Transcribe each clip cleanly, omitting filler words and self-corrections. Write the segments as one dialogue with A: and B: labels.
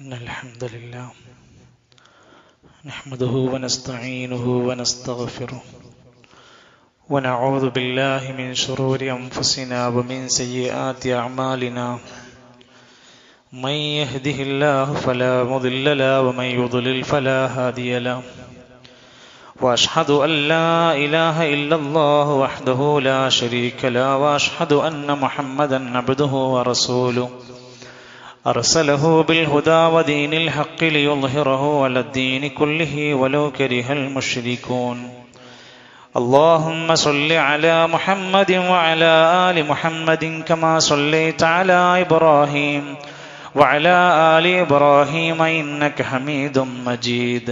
A: إن الحمد لله نحمده ونستعينه ونستغفره ونعوذ بالله من شرور أنفسنا ومن سيئات أعمالنا من يهده الله فلا مضل له ومن يضلل فلا هادي له وأشهد أن لا إله إلا الله وحده لا شريك له وأشهد أن محمدا عبده ورسوله أرسله بالهدى ودين الحق ليظهره على الدين كله ولو كره المشركون اللهم صل على محمد وعلى آل محمد كما صليت على إبراهيم وعلى آل إبراهيم إنك حميد مجيد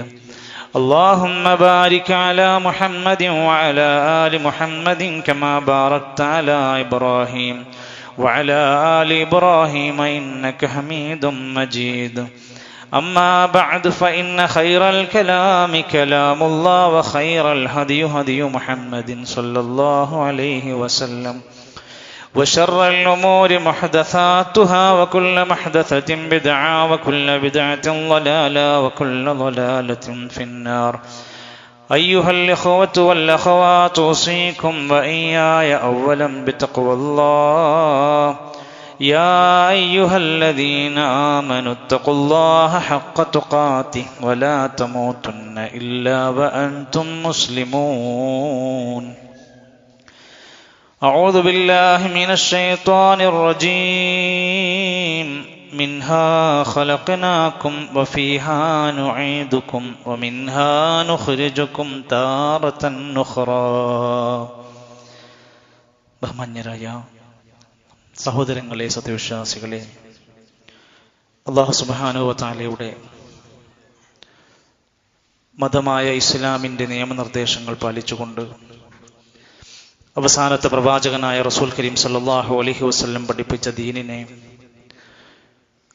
A: اللهم بارك على محمد وعلى آل محمد كما باركت على إبراهيم وعلى آل إبراهيم إنك حميد مجيد أما بعد فإن خير الكلام كلام الله وخير الهدي هدي محمد صلى الله عليه وسلم وشر الأمور محدثاتها وكل محدثة بدعة وكل بدعة ضلالة وكل ضلالة في النار أيها الإخوة والأخوات أوصيكم وإياي أولا بتقوى الله يا أيها الذين آمنوا اتقوا الله حق تقاته ولا تموتن إلا وأنتم مسلمون أعوذ بالله من الشيطان الرجيم منها خلقناكم وفيها نعيدكم ومنها نخرجكم تارة أخرى. ബഹുമാന്യരായ സഹോദരങ്ങളെ, സത്യവിശ്വാസികളെ, അല്ലാഹു സുബ്ഹാനഹു വ തആലയുടെ മതമായ ഇസ്ലാമിൻ്റെ നിയമനിർദ്ദേശങ്ങൾ പാലിച്ചുകൊണ്ട് അവസാനത്തെ പ്രവാചകനായ റസൂൽ കരീം സല്ലല്ലാഹു അലൈഹി വസല്ലം പഠിപ്പിച്ച ദീനിനെ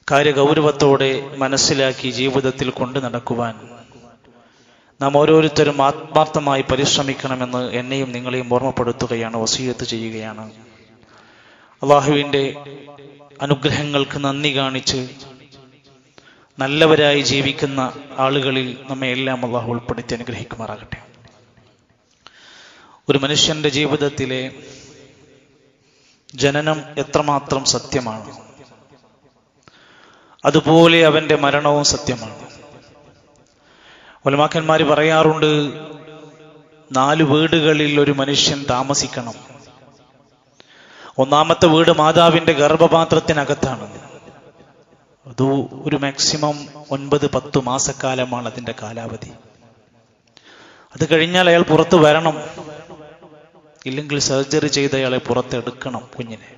A: കാര്യഗൗരവത്തോടെ മനസ്സിലാക്കി ജീവിതത്തിൽ കൊണ്ടു നടക്കുവാൻ നാം ഓരോരുത്തരും ആത്മാർത്ഥമായി പരിശ്രമിക്കണമെന്ന് എന്നെയും നിങ്ങളെയും ഓർമ്മപ്പെടുത്തുകയാണ്, വസിയത്ത് ചെയ്യുകയാണ്. അള്ളാഹുവിൻ്റെ അനുഗ്രഹങ്ങൾക്ക് നന്ദി കാണിച്ച് നല്ലവരായി ജീവിക്കുന്ന ആളുകളിൽ നമ്മെ എല്ലാം അള്ളാഹു ഉൾപ്പെടുത്തി അനുഗ്രഹിക്കുമാറാകട്ടെ. ഒരു മനുഷ്യന്റെ ജീവിതത്തിലെ ജനനം എത്രമാത്രം സത്യമാണ്, അതുപോലെ അവന്റെ മരണവും സത്യമാണ്. ഉലമാക്കന്മാർ പറയാറുണ്ട്, 4 വീടുകളിൽ ഒരു മനുഷ്യൻ താമസിക്കണം. ഒന്നാമത്തെ വീട് മാതാവിന്റെ ഗർഭപാത്രത്തിനകത്താണ്. അത് ഒരു മാക്സിമം 9-10 മാസക്കാലമാണ് അതിന്റെ കാലാവധി. അത് കഴിഞ്ഞാൽ അയാൾ പുറത്ത് വരണം, ഇല്ലെങ്കിൽ സർജറി ചെയ്ത് അയാളെ പുറത്തെടുക്കണം കുഞ്ഞിനെ.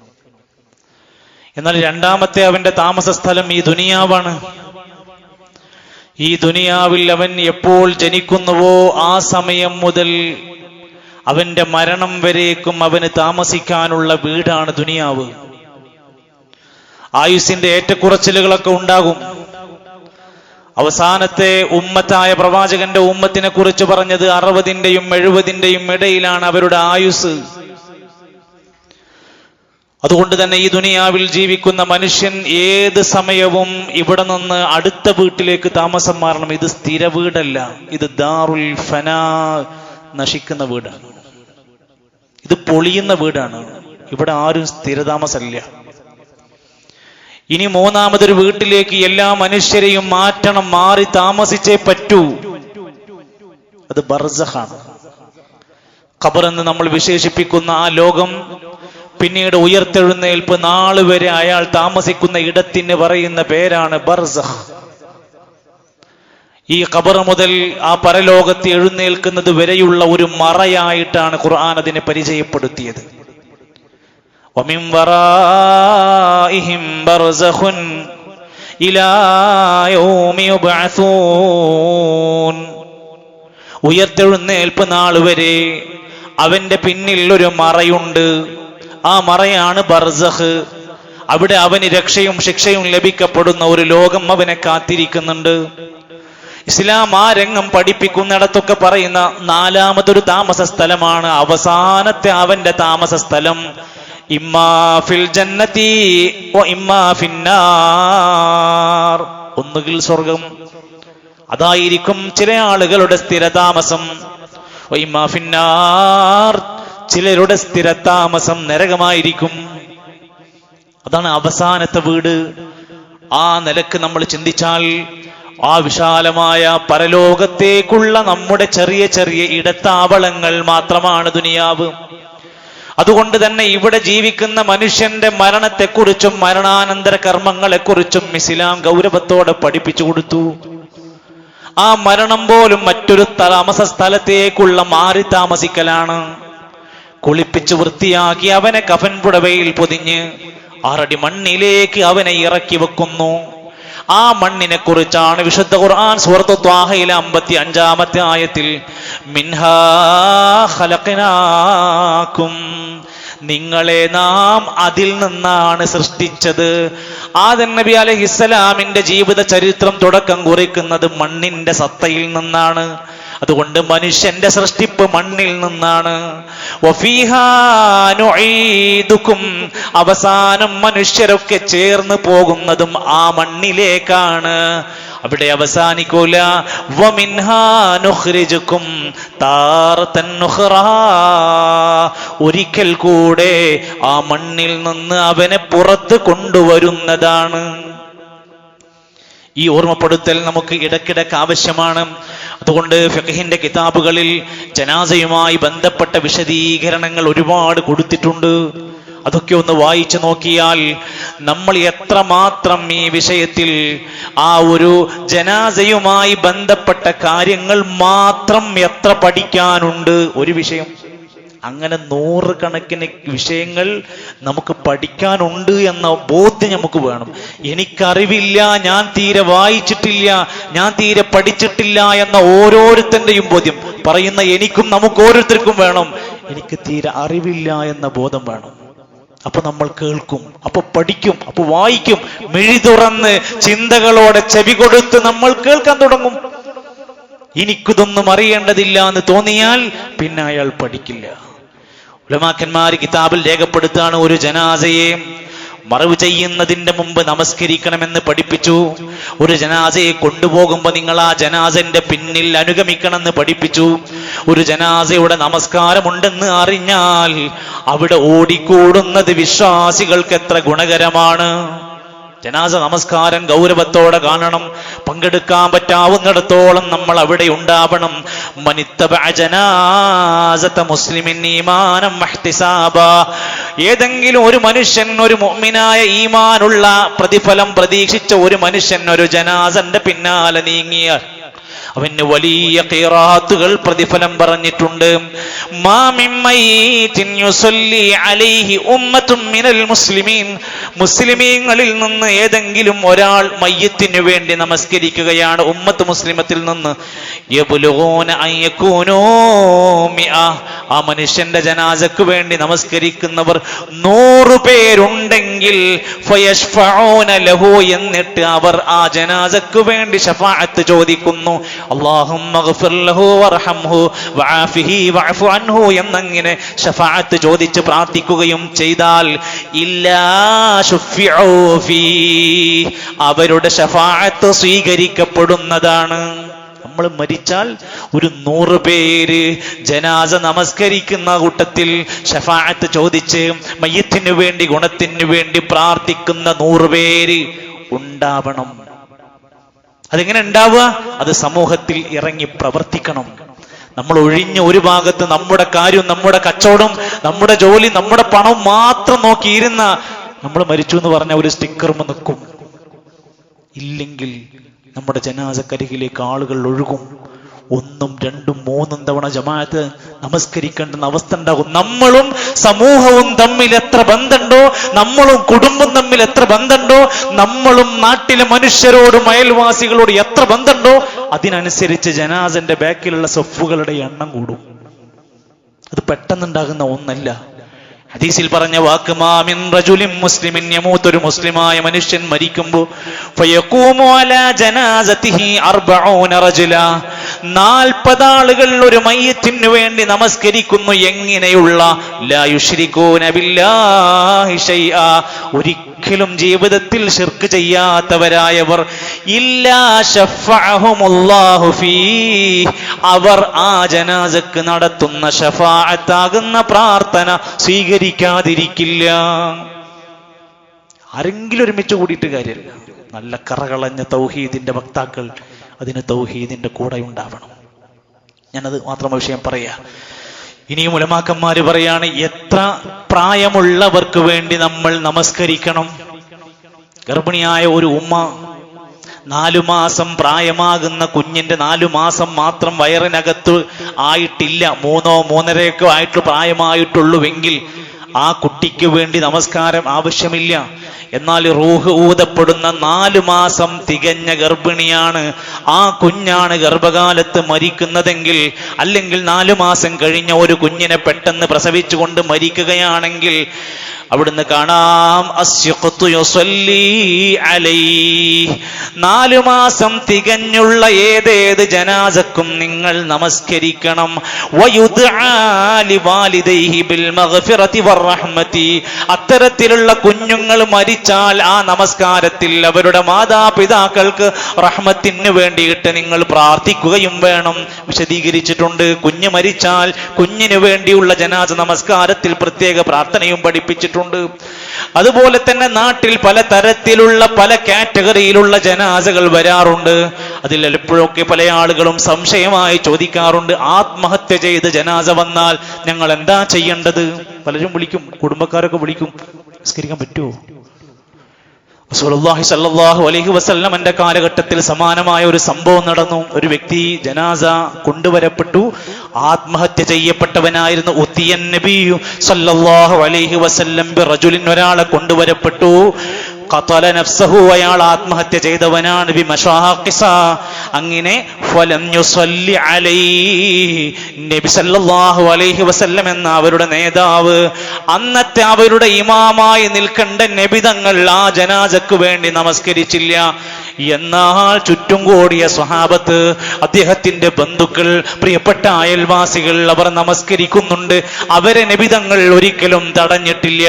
A: എന്നാൽ രണ്ടാമത്തെ അവന്റെ താമസ സ്ഥലം ഈ ദുനിയാവാണ്. ഈ ദുനിയാവിൽ അവൻ എപ്പോൾ ജനിക്കുന്നുവോ ആ സമയം മുതൽ അവന്റെ മരണം വരേക്കും അവന് താമസിക്കാനുള്ള വീടാണ് ദുനിയാവ്. ആയുസ്സിന്റെ ഏറ്റക്കുറച്ചിലുകളൊക്കെ ഉണ്ടാകും. അവസാനത്തെ ഉമ്മത്തായ പ്രവാചകന്റെ ഉമ്മത്തിനെ കുറിച്ച് പറഞ്ഞത് 60-ന്റെയും 70-ന്റെയും ഇടയിലാണ് അവരുടെ ആയുസ്. അതുകൊണ്ട് തന്നെ ഈ ദുനിയാവിൽ ജീവിക്കുന്ന മനുഷ്യൻ ഏത് സമയവും ഇവിടെ നിന്ന് അടുത്ത വീട്ടിലേക്ക് താമസം മാറണം. ഇത് സ്ഥിര വീടല്ല, ഇത് ദാറുൽ ഫനാ, നശിക്കുന്ന വീടാണ്. ഇത് പൊളിയുന്ന വീടാണ്. ഇവിടെ ആരും സ്ഥിരതാമസമില്ല. ഇനി മൂന്നാമതൊരു വീട്ടിലേക്ക് എല്ലാ മനുഷ്യരെയും മാറ്റണം, മാറി താമസിച്ചേ പറ്റൂ. അത് ബർസഖാണ്. ഖബർ എന്ന് നമ്മൾ വിശേഷിപ്പിക്കുന്ന ആ ലോകം, പിന്നീട് ഉയർത്തെഴുന്നേൽപ്പ് നാള് വരെ അയാൾ താമസിക്കുന്ന ഇടത്തിന് പറയുന്ന പേരാണ് ബർസഖ്. ഈ ഖബർ മുതൽ ആ പരലോകത്ത് എഴുന്നേൽക്കുന്നത് വരെയുള്ള ഒരു മറയായിട്ടാണ് ഖുർആൻ അതിനെ പരിചയപ്പെടുത്തിയത്. വമിൻ വറാഇഹിം ബർസഖുൻ ഇലാ യൗമി യുബ്അസൂൻ. ഉയർത്തെഴുന്നേൽപ്പ് നാൾ വരെ അവന്റെ പിന്നിൽ ഒരു മറയുണ്ട്. ആ മറയാണ് ബർസഖ്. അവിടെ അവന് രക്ഷയും ശിക്ഷയും ലഭിക്കപ്പെടുന്ന ഒരു ലോകം അവനെ കാത്തിരിക്കുന്നുണ്ട്. ഇസ്ലാം ആ രംഗം പഠിപ്പിക്കുന്നിടത്തൊക്കെ പറയുന്ന 4മതൊരു താമസ സ്ഥലമാണ് അവസാനത്തെ അവന്റെ താമസ സ്ഥലം. ഇമ്മാ ഫിൽ ജന്നതി വ ഇമ്മാ ഫിന്നാർ. ഒന്നുകിൽ സ്വർഗം, അതായിരിക്കും ചില ആളുകളുടെ സ്ഥിരതാമസം. വഇമ്മാ ഫിന്നാർ, ചിലരുടെ സ്ഥിരതാമസം നരകമായിരിക്കും. അതാണ് അവസാനത്തെ വീട്. ആ നിലക്ക് നമ്മൾ ചിന്തിച്ചാൽ ആ വിശാലമായ പരലോകത്തേക്കുള്ള നമ്മുടെ ചെറിയ ചെറിയ ഇടത്താവളങ്ങൾ മാത്രമാണ് ദുനിയാവ്. അതുകൊണ്ട് തന്നെ ഇവിടെ ജീവിക്കുന്ന മനുഷ്യന്റെ മരണത്തെക്കുറിച്ചും മരണാനന്തര കർമ്മങ്ങളെക്കുറിച്ചും ഇസ്ലാം ഗൗരവത്തോടെ പഠിപ്പിച്ചു കൊടുത്തു. ആ മരണം പോലും മറ്റൊരു താമസ സ്ഥലത്തേക്കുള്ള മാറി താമസിക്കലാണ്. കുളിപ്പിച്ച് വൃത്തിയാക്കി അവനെ കഫൻ പുടവയിൽ പൊതിഞ്ഞ് 6 അടി മണ്ണിലേക്ക് അവനെ ഇറക്കി വെക്കുന്നു. ആ മണ്ണിനെ കുറിച്ചാണ് വിശുദ്ധ ഖുർആൻ സൂറത്ത് ത്വാഹയിലെ 55-ാമത്തെ ആയത്തിൽ മിൻഹാ ഖലഖനാകും, നിങ്ങളെ നാം അതിൽ നിന്നാണ് സൃഷ്ടിച്ചത്. ആദം നബി അലൈഹിസ്സലാമിന്റെ ജീവിത ചരിത്രം തുടക്കം കുറിക്കുന്നത് മണ്ണിന്റെ സത്തയിൽ നിന്നാണ്. അതുകൊണ്ട് മനുഷ്യന്റെ സൃഷ്ടിപ്പ് മണ്ണിൽ നിന്നാണ്. വഫീഹാ നുഈദുകും, അവസാനം മനുഷ്യരൊക്കെ ചേർന്ന് പോകുന്നതും ആ മണ്ണിലേക്കാണ്. അവിടെ അവസാനിക്കൂല. വമിൻഹാ നുഖ്രിജുകും താറതൻ നുഖ്റാ, ഒരിക്കൽ കൂടെ ആ മണ്ണിൽ നിന്ന് അവനെ പുറത്ത് കൊണ്ടുവരുന്നതാണ്. ഈ ഓർമ്മപ്പെടുത്തൽ നമുക്ക് ഇടയ്ക്കിടയ്ക്ക് ആവശ്യമാണ്. അതുകൊണ്ട് ഫിഖ്ഹിന്റെ കിതാബുകളിൽ ജനാസയുമായി ബന്ധപ്പെട്ട വിശദീകരണങ്ങൾ ഒരുപാട് കൊടുത്തിട്ടുണ്ട്. അതൊക്കെ ഒന്ന് വായിച്ചു നോക്കിയാൽ നമ്മൾ എത്രമാത്രം ഈ വിഷയത്തിൽ ആ ഒരു ജനാസയുമായി ബന്ധപ്പെട്ട കാര്യങ്ങൾ മാത്രം എത്ര പഠിക്കാനുണ്ട്. ഒരു വിഷയം അങ്ങനെ 100 കണക്കിന് വിഷയങ്ങൾ നമുക്ക് പഠിക്കാനുണ്ട് എന്ന ബോധ്യം നമുക്ക് വേണം. എനിക്കറിവില്ല, ഞാൻ തീരെ വായിച്ചിട്ടില്ല, ഞാൻ തീരെ പഠിച്ചിട്ടില്ല എന്ന ഓരോരുത്തരുടെയും ബോധ്യം പറയുന്ന എനിക്കും നമുക്ക് ഓരോരുത്തർക്കും വേണം. എനിക്ക് തീരെ അറിവില്ല എന്ന ബോധം വേണം. അപ്പൊ നമ്മൾ കേൾക്കും, അപ്പൊ പഠിക്കും, അപ്പൊ വായിക്കും. മിഴി തുറന്ന് ചിന്തകളോടെ ചെവി കൊടുത്ത് നമ്മൾ കേൾക്കാൻ തുടങ്ങും. എനിക്കിതൊന്നും അറിയേണ്ടതില്ല എന്ന് തോന്നിയാൽ പിന്നെ അയാൾ പഠിക്കില്ല. ഉലമാക്കന്മാർ കിതാബിൽ രേഖപ്പെടുത്താണ്, ഒരു ജനാസയെ മറവ് ചെയ്യുന്നതിന്റെ മുമ്പ് നമസ്കരിക്കണമെന്ന് പഠിപ്പിച്ചു. ഒരു ജനാസയെ കൊണ്ടുപോകുമ്പോൾ നിങ്ങൾ ആ ജനാസന്റെ പിന്നിൽ അനുഗമിക്കണമെന്ന് പഠിപ്പിച്ചു. ഒരു ജനാസയുടെ നമസ്കാരമുണ്ടെന്ന് അറിഞ്ഞാൽ അവിടെ ഓടിക്കൂടുന്നത് വിശ്വാസികൾക്ക് എത്ര ഗുണകരമാണ്. ജനാസ നമസ്കാരം ഗൗരവത്തോടെ കാണണം. പങ്കെടുക്കാൻ പറ്റാവുന്നിടത്തോളം നമ്മൾ അവിടെ ഉണ്ടാവണം. മനിത്തബഅ ജനാസത മുസ്ലിമിൻ ഈമാനം വഹ്തിസാബാ, ഏതെങ്കിലും ഒരു മനുഷ്യൻ, ഒരു മുഅ്മിനായ ഈമാനുള്ള പ്രതിഫലം പ്രതീക്ഷിച്ച ഒരു മനുഷ്യൻ ഒരു ജനാസന്റെ പിന്നാലെ നീങ്ങിയാൽ അവന് വലിയ ഖിറാത്തുകൾ പ്രതിഫലം പറഞ്ഞിട്ടുണ്ട്. മാ മിൻ മയ്യിതിൻ യുസല്ലി അലൈഹി ഉമ്മത്തുൻ മിനൽ മുസ്ലിമീൻ, മുസ്ലിമീങ്ങളിൽ നിന്ന് ഏതെങ്കിലും ഒരാൾ മയ്യിത്തിന് വേണ്ടി നമസ്കരിക്കുകയാണ് ഉമ്മത്ത് മുസ്ലിമത്തിൽ നിന്ന്, യബ്ലുഗൂന അൻ യകൂനൂ മിഅ, ആ മനുഷ്യന്റെ ജനാസക്ക് വേണ്ടി നമസ്കരിക്കുന്നവർ 100 പേരുണ്ടെങ്കിൽ ഫയശ്ഫഊന ലഹു, എന്നിട്ട് അവർ ആ ജനാസക്ക് വേണ്ടി ശഫാഅത്ത് ചോദിക്കുന്നു. അല്ലാഹുമ്മഗ്ഫിർ ലഹു വർഹംഹു വആഫിഹി വഅഫു അൻഹു എന്നങ്ങനെ ശഫാഅത്ത് ചോദിച്ച് പ്രാർത്ഥിക്കുകയും ചെയ്താൽ ഇല്ലാ ശുഫിഉ ഫീ, അവരുടെ ശഫാഅത്ത് സ്വീകരിക്കപ്പെടുന്നതാണ്. നമ്മൾ മരിച്ചാൽ ഒരു 100 പേര് ജനാസ നമസ്കരിക്കുന്ന കൂട്ടത്തിൽ ശഫാഅത്ത് ചോദിച്ച് മയ്യിത്തിന് വേണ്ടി, ഗുണത്തിന് വേണ്ടി പ്രാർത്ഥിക്കുന്ന 100 പേര് ഉണ്ടാവണം. അതെങ്ങനെ ഉണ്ടാവുക? അത് സമൂഹത്തിൽ ഇറങ്ങി പ്രവർത്തിക്കണം. നമ്മൾ ഒഴിഞ്ഞ ഒരു ഭാഗത്ത് നമ്മുടെ കാര്യം, നമ്മുടെ കച്ചവടം, നമ്മുടെ ജോലി, നമ്മുടെ പണം മാത്രം നോക്കിയിരുന്ന നമ്മൾ മരിച്ചു എന്ന് പറഞ്ഞ ഒരു സ്റ്റിക്കറും നിൽക്കും. ഇല്ലെങ്കിൽ നമ്മുടെ ജനാസക്കരികിലേക്ക് ആളുകൾ ഒഴുകും. 1, 2, 3 തവണ ജമാഅത്ത് നമസ്കരിക്കേണ്ടുന്ന അവസ്ഥ ഉണ്ടാകും. നമ്മളും സമൂഹവും തമ്മിൽ എത്ര ബന്ധമുണ്ടോ, നമ്മളും കുടുംബം തമ്മിൽ എത്ര ബന്ധമുണ്ടോ, നമ്മളും നാട്ടിലെ മനുഷ്യരോടും അയൽവാസികളോട് എത്ര ബന്ധമുണ്ടോ, അതിനനുസരിച്ച് ജനാസന്റെ ബാക്കിലുള്ള സഫുകളുടെ എണ്ണം കൂടും. അത് പെട്ടെന്നുണ്ടാകുന്ന ഒന്നല്ല. ഹദീസിൽ പറഞ്ഞ വാക്ക്, മാ മിൻ റജുലിൻ മുസ്ലിമിൻ യമൂത്ത്, ഒരു മുസ്ലിമായ മനുഷ്യൻ മരിക്കുമ്പോൾ ഫയഖൂമു അലാ ജനാസതിഹി 40 റജുല, 40 ആളുകൾ ഒരു മയ്യിത്തിന് വേണ്ടി നമസ്കരിക്കുന്നു. എങ്ങനെയുള്ള ലാ യുശ്രികൂന ബില്ലാഹി ശൈആ, ഒരിക്കലും ജീവിതത്തിൽ ശിർക്ക് ചെയ്യാത്തവരായവർ. ഇല്ലാ ശഫഅഹുമുല്ലാഹു ഫീഹി, അവർ ആ ജനാസക്ക് നടത്തുന്ന ശഫാഅത്താകുന്ന പ്രാർത്ഥന സ്വീകരിക്കാതിരിക്കില്ല. ആരെങ്കിലും ഒരുമിച്ച് കൂടിയിട്ട് കാര്യമില്ല. നല്ല കറകളഞ്ഞ തൗഹീദിന്റെ വക്താക്കൾ അതിന് തൗഹീദിന്റെ കൂടെ ഉണ്ടാവണം. ഞാനത് മാത്രം വിഷയം പറയാ. ഇനിയും ഉലമാക്കന്മാര് പറയാണ്, എത്ര പ്രായമുള്ളവർക്ക് വേണ്ടി നമ്മൾ നമസ്കരിക്കണം. ഗർഭിണിയായ ഒരു ഉമ്മ 4 മാസം പ്രായമാകുന്ന കുഞ്ഞിന്റെ 4 മാസം മാത്രം വയറിനകത്ത് ആയിട്ടില്ല, 3 3.5 ആയിട്ട് പ്രായമായിട്ടുള്ളുവെങ്കിൽ ആ കുട്ടിക്ക് വേണ്ടി നമസ്കാരം ആവശ്യമില്ല. എന്നാൽ റൂഹ് ഊതപ്പെടുന്ന 4 മാസം തികഞ്ഞ ഗർഭിണിയാണ്, ആ കുഞ്ഞാണ് ഗർഭകാലത്ത് മരിക്കുന്നതെങ്കിൽ, അല്ലെങ്കിൽ 4 മാസം കഴിഞ്ഞ ഒരു കുഞ്ഞിനെ പെട്ടെന്ന് പ്രസവിച്ചുകൊണ്ട് മരിക്കുകയാണെങ്കിൽ അവിടുന്ന് കാണാം അസ്യഖ്തു യുസല്ലി അലൈഹി, 4 മാസം തികഞ്ഞുള്ള ഏതേത് ജനാസക്കും നിങ്ങൾ നമസ്കരിക്കണം. വയുദ്ആ ലിവാലിദൈഹി ബിൽ മഗ്ഫിറതി വറഹ്മതി, അത്തരത്തിലുള്ള കുഞ്ഞുങ്ങൾ മരിച്ചാൽ ആ നമസ്കാരത്തിൽ അവരുടെ മാതാപിതാക്കൾക്ക് റഹ്മത്തിന് വേണ്ടിയിട്ട് നിങ്ങൾ പ്രാർത്ഥിക്കുകയും വേണം. വിശദീകരിച്ചിട്ടുണ്ട്. കുഞ്ഞ് മരിച്ചാൽ കുഞ്ഞിന് വേണ്ടിയുള്ള ജനാസ നമസ്കാരത്തിൽ പ്രത്യേക പ്രാർത്ഥനയും പഠിപ്പിച്ചിട്ടുണ്ട്. അതുപോലെ തന്നെ നാട്ടിൽ പല തരത്തിലുള്ള പല കാറ്റഗറിയിലുള്ള ജനാസകൾ വരാറുണ്ട്. അതിൽ എപ്പോഴൊക്കെ പല ആളുകളും സംശയമായി ചോദിക്കാറുണ്ട്, ആത്മഹത്യ ചെയ്ത് ജനാസ വന്നാൽ ഞങ്ങൾ എന്താ ചെയ്യേണ്ടത്? പലരും വിളിക്കും, കുടുംബക്കാരൊക്കെ വിളിക്കും, നിസ്കരിക്കാൻ പറ്റുമോ? റസൂലുള്ളാഹി സ്വല്ലല്ലാഹു അലൈഹി വസല്ലമയുടെ കാലഘട്ടത്തിൽ സമാനമായ ഒരു സംഭവം നടന്നു. ഒരു വ്യക്തി ജനാസ കൊണ്ടുവരപ്പെട്ടു, ആത്മഹത്യ ചെയ്യപ്പെട്ടവനായിരുന്നു. ഉത്തിയൻ നബിയു സ്വല്ലല്ലാഹു അലൈഹി വസല്ലം ബിറജുലിൻ, ഒരാളെ കൊണ്ടുവരപ്പെട്ടു. ഖതല നഫ്സഹു, അയാൾ ആത്മഹത്യ ചെയ്തവനാണ്. ബിമശാഖിസ, അങ്ങനെ ഫലം യുസല്ലി അലൈഹി, നബി സല്ലല്ലാഹു അലൈഹി വസല്ലം എന്ന അവരുടെ നേതാവ്, അന്നത്തെ അവരുടെ ഇമാമായി നിൽക്കേണ്ട നബി തങ്ങൾ ആ ജനാസക്ക് വേണ്ടി നമസ്കരിച്ചില്ല. എന്നാൽ ചുറ്റും കൂടിയ സ്വഹാബത്ത്, അദ്ദേഹത്തിന്റെ ബന്ധുക്കൾ, പ്രിയപ്പെട്ട അയൽവാസികൾ അവർ നമസ്കരിക്കുന്നുണ്ട്. അവരെ നബി തങ്ങൾ ഒരിക്കലും തടഞ്ഞിട്ടില്ല.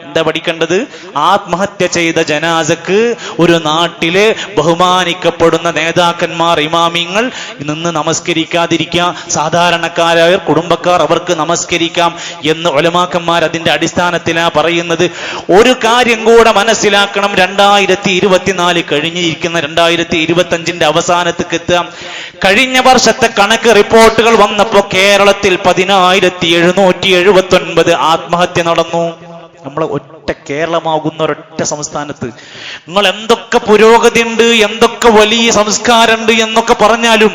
A: എന്താ പഠിക്കേണ്ടത്? ആത്മഹത്യ ചെയ്ത ജനാസക്ക് ഒരു നാട്ടില് ബഹുമാനിക്കപ്പെടുന്ന നേതാക്കന്മാർ, ഇമാമിങ്ങൾ നിന്ന് നമസ്കരിക്കാതിരിക്കാം. സാധാരണക്കാരായ കുടുംബക്കാർ അവർക്ക് നമസ്കരിക്കാം എന്ന് ഉലമാക്കന്മാർ അതിന്റെ അടിസ്ഥാനത്തിലാണ് പറയുന്നത്. ഒരു കാര്യം കൂടെ മനസ്സിലാക്കണം, 2024 കഴിഞ്ഞിരിക്കുന്ന 2025 അവസാനത്തേക്ക് എത്താം. കഴിഞ്ഞ വർഷത്തെ കണക്ക് റിപ്പോർട്ടുകൾ വന്നപ്പോൾ കേരളത്തിൽ 10,779 ആത്മഹത്യ നടന്നു. നമ്മളെ ഒറ്റ കേരളമാകുന്ന ഒരൊറ്റ സംസ്ഥാനത്ത്. നിങ്ങൾ എന്തൊക്കെ പുരോഗതി ഉണ്ട്, എന്തൊക്കെ വലിയ സംസ്കാരമുണ്ട് എന്നൊക്കെ പറഞ്ഞാലും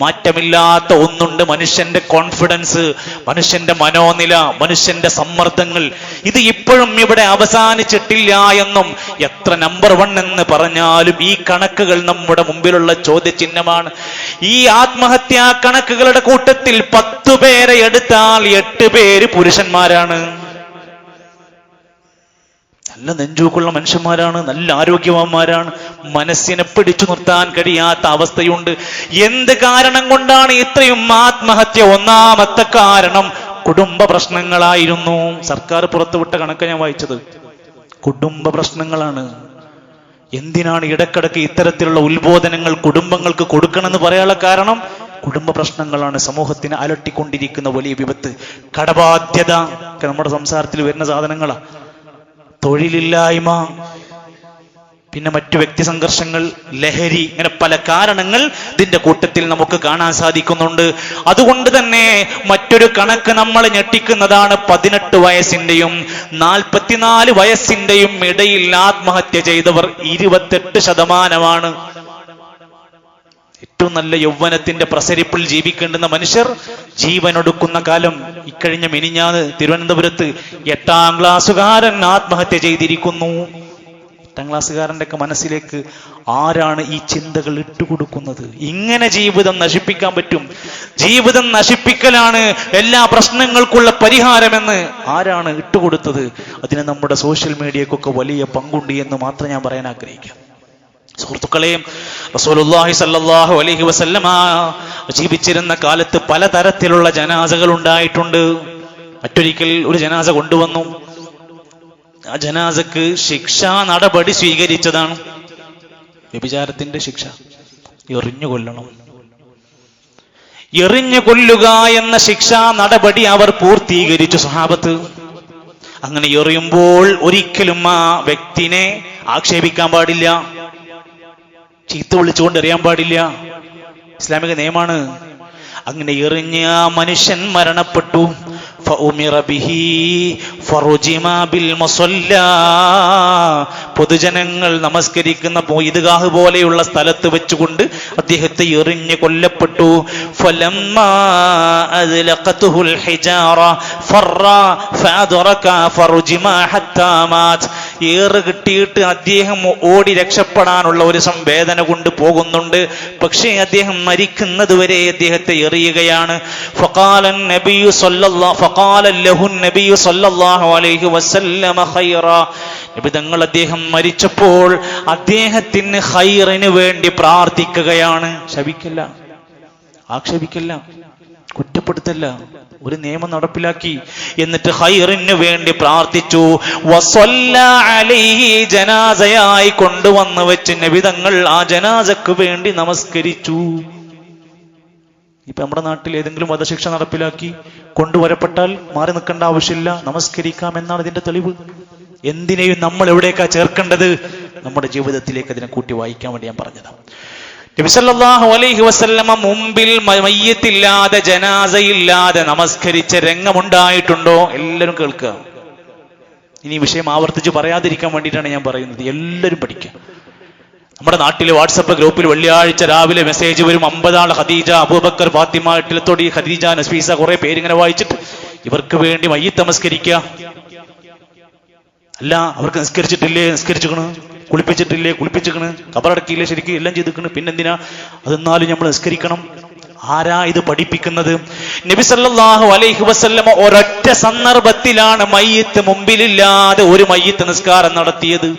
A: മാറ്റമില്ലാത്ത ഒന്നുണ്ട്, മനുഷ്യന്റെ കോൺഫിഡൻസ്, മനുഷ്യന്റെ മനോനില, മനുഷ്യന്റെ സമ്മർദ്ദങ്ങൾ. ഇത് ഇപ്പോഴും ഇവിടെ അവസാനിച്ചിട്ടില്ല എന്നും എത്ര നമ്പർ 1 എന്ന് പറഞ്ഞാലും ഈ കണക്കുകൾ നമ്മുടെ മുമ്പിലുള്ള ചോദ്യചിഹ്നമാണ്. ഈ ആത്മഹത്യാ കണക്കുകളുടെ കൂട്ടത്തിൽ 10 പേരെ എടുത്താൽ 8 പേര് പുരുഷന്മാരാണ്. നല്ല നെഞ്ചൂക്കുള്ള മനുഷ്യന്മാരാണ്, നല്ല ആരോഗ്യവാന്മാരാണ്. മനസ്സിനെ പിടിച്ചു നിർത്താൻ കഴിയാത്ത അവസ്ഥയുണ്ട്. എന്ത് കാരണം കൊണ്ടാണ് ഇത്രയും ആത്മഹത്യ? ഒന്നാമത്തെ കാരണം കുടുംബ പ്രശ്നങ്ങളായിരുന്നു. സർക്കാർ പുറത്തുവിട്ട കണക്ക് ഞാൻ വായിച്ചത്. കുടുംബ പ്രശ്നങ്ങളാണ്. എന്തിനാണ് ഇടക്കിടക്ക് ഇത്തരത്തിലുള്ള ഉത്ബോധനങ്ങൾ കുടുംബങ്ങൾക്ക് കൊടുക്കണമെന്ന് പറയാനുള്ള കാരണം? കുടുംബ പ്രശ്നങ്ങളാണ് സമൂഹത്തിന് അലട്ടിക്കൊണ്ടിരിക്കുന്ന വലിയ വിപത്ത്. കടബാധ്യത നമ്മുടെ സംസാരത്തിൽ വരുന്ന സാധനങ്ങളാ. തൊഴിലില്ലായ്മ, പിന്നെ മറ്റു വ്യക്തി സംഘർഷങ്ങൾ, ലഹരി, ഇങ്ങനെ പല കാരണങ്ങൾ ഇതിന്റെ കൂട്ടത്തിൽ നമുക്ക് കാണാൻ സാധിക്കുന്നുണ്ട്. അതുകൊണ്ട് തന്നെ മറ്റൊരു കണക്ക് നമ്മൾ ഞെട്ടിക്കുന്നതാണ്. 18 വയസ്സിന്റെയും 44 വയസ്സിന്റെയും ഇടയിൽ ആത്മഹത്യ ചെയ്തവർ 28%. ഏറ്റവും നല്ല യൗവനത്തിന്റെ പ്രസരിപ്പിൽ ജീവിക്കേണ്ടുന്ന മനുഷ്യർ ജീവനൊടുക്കുന്ന കാലം. ഇക്കഴിഞ്ഞ മിനിഞ്ഞാന്ന് തിരുവനന്തപുരത്ത് 8ാം ക്ലാസ്സുകാരൻ ആത്മഹത്യ ചെയ്തിരിക്കുന്നു. 8ാം ക്ലാസ്സുകാരന്റെ ഒക്കെ മനസ്സിലേക്ക് ആരാണ് ഈ ചിന്തകൾ ഇട്ടുകൊടുക്കുന്നത്? ഇങ്ങനെ ജീവിതം നശിപ്പിക്കാൻ പറ്റും? ജീവിതം നശിപ്പിക്കലാണ് എല്ലാ പ്രശ്നങ്ങൾക്കുള്ള പരിഹാരമെന്ന് ആരാണ് ഇട്ടുകൊടുത്തത്? അതിന് നമ്മുടെ സോഷ്യൽ മീഡിയക്കൊക്കെ വലിയ പങ്കുണ്ട് എന്ന് മാത്രം ഞാൻ പറയാൻ ആഗ്രഹിക്കാം. സുഹൃത്തുക്കളെ, റസൂലുള്ളാഹി സ്വല്ലല്ലാഹു അലൈഹി വസല്ലമ ജീവിച്ചിരുന്ന കാലത്ത് പലതരത്തിലുള്ള ജനാസകൾ ഉണ്ടായിട്ടുണ്ട്. മറ്റൊരിക്കൽ ഒരു ജനാസ കൊണ്ടുവന്നു. ആ ജനാസക്ക് ശിക്ഷാ നടപടി സ്വീകരിച്ചതാണ്. വ്യഭിചാരത്തിന്റെ ശിക്ഷ, എറിഞ്ഞു കൊല്ലണം. എറിഞ്ഞു കൊല്ലുക എന്ന ശിക്ഷാ നടപടി അവർ പൂർത്തീകരിച്ചു സഹാബത്ത്. അങ്ങനെ എറിയുമ്പോൾ ഒരിക്കലും ആ വ്യക്തിനെ ആക്ഷേപിക്കാൻ പാടില്ല, ചീത്ത വിളിച്ചുകൊണ്ട് എറിയാൻ പാടില്ല. ഇസ്ലാമിക നിയമമാണ്. അങ്ങനെ എറിഞ്ഞ ആ മനുഷ്യൻ മരണപ്പെട്ടു. പൊതുജനങ്ങൾ നമസ്കരിക്കുന്ന ഈദ്ഗാഹ് പോലെയുള്ള സ്ഥലത്ത് വെച്ചുകൊണ്ട് അദ്ദേഹത്തെ എറിഞ്ഞ് കൊല്ലപ്പെട്ടു. ഏറ് കിട്ടിയിട്ട് അദ്ദേഹം ഓടി രക്ഷപ്പെടാനുള്ള ഒരു സംവേദന കൊണ്ട് പോകുന്നുണ്ട്. പക്ഷേ അദ്ദേഹം മരിക്കുന്നത് വരെ അദ്ദേഹത്തെ എറിയുകയാണ്. നബി തങ്ങൾ അദ്ദേഹം മരിച്ചപ്പോൾ അദ്ദേഹത്തിന് ഖൈറിന് വേണ്ടി പ്രാർത്ഥിക്കുകയാണ്. ശപിക്കല്ല, ആക്ഷേപിക്കല്ല, കുറ്റപ്പെടുത്തല്ല, ഒരു നിയമം നടപ്പിലാക്കി. എന്നിട്ട് ഖൈറിന് വേണ്ടി പ്രാർത്ഥിച്ചു. വസല്ല അലൈഹി, ജനാസയായി കൊണ്ടുവന്ന് വെച്ച് നബി തങ്ങൾ ആ ജനാസക്ക് വേണ്ടി നമസ്കരിച്ചു. ഇപ്പൊ നമ്മുടെ നാട്ടിൽ ഏതെങ്കിലും വധശിക്ഷ നടപ്പിലാക്കി കൊണ്ടുവരപ്പെട്ടാൽ മാറി നിൽക്കേണ്ട ആവശ്യമില്ല, നമസ്കരിക്കാം എന്നാണ് ഇതിന്റെ തെളിവ്. എന്തിനേയും നമ്മൾ എവിടേക്കാ ചേർക്കേണ്ടത്? നമ്മുടെ ജീവിതത്തിലേക്ക് അതിനെ കൂട്ടി വായിക്കാൻ വേണ്ടി ഞാൻ പറഞ്ഞതാണ്. നബി സല്ലല്ലാഹു അലൈഹി വസല്ലമ മുമ്പിൽ മയ്യത്തില്ലാതെ ജനാസയില്ലാതെ നമസ്കരിച്ച രംഗമുണ്ടായിട്ടുണ്ടോ? എല്ലാവരും കേൾക്കുക. ഇനി വിഷയം ആവർത്തിച്ച് പറയാതിരിക്കാൻ വേണ്ടിയിട്ടാണ് ഞാൻ പറയുന്നത്. എല്ലാവരും പഠിക്കുക. നമ്മുടെ നാട്ടിലെ വാട്സപ്പ് ഗ്രൂപ്പിൽ വെള്ളിയാഴ്ച രാവിലെ മെസ്സേജ് വരും. 50 ആൾ ഖദീജ, അബൂബക്കർ, ഫാത്തിമ, ഇട്ടിലത്തോടി, ഖദീജ, നസ്ഫീസ, കുറെ പേരിങ്ങനെ വായിച്ചിട്ട് ഇവർക്ക് വേണ്ടി മയ്യിത്ത് നമസ്കരിക്കുക. അല്ല, അവർക്ക് നിസ്കരിച്ചിട്ടില്ലേ? നിസ്കരിച്ചിക്കണ്. കുളിപ്പിച്ചിട്ടില്ലേ? കുളിപ്പിച്ചിക്കണ്. ഖബറടക്കിയില്ലേ? ശരിക്കും എല്ലാം ചെയ്തിക്കണ്. പിന്നെന്തിനാ അതെന്നാലും നമ്മൾ നിസ്കരിക്കണം? ആരാ ഇത് പഠിപ്പിക്കുന്നത്? നബി സല്ലല്ലാഹു അലൈഹി വസല്ലമ ഒരൊറ്റ സന്ദർഭത്തിലാണ് മയ്യിത്ത് മുമ്പിലില്ലാതെ ഒരു മയ്യിത്ത് നിസ്കാരം നടത്തിയത്.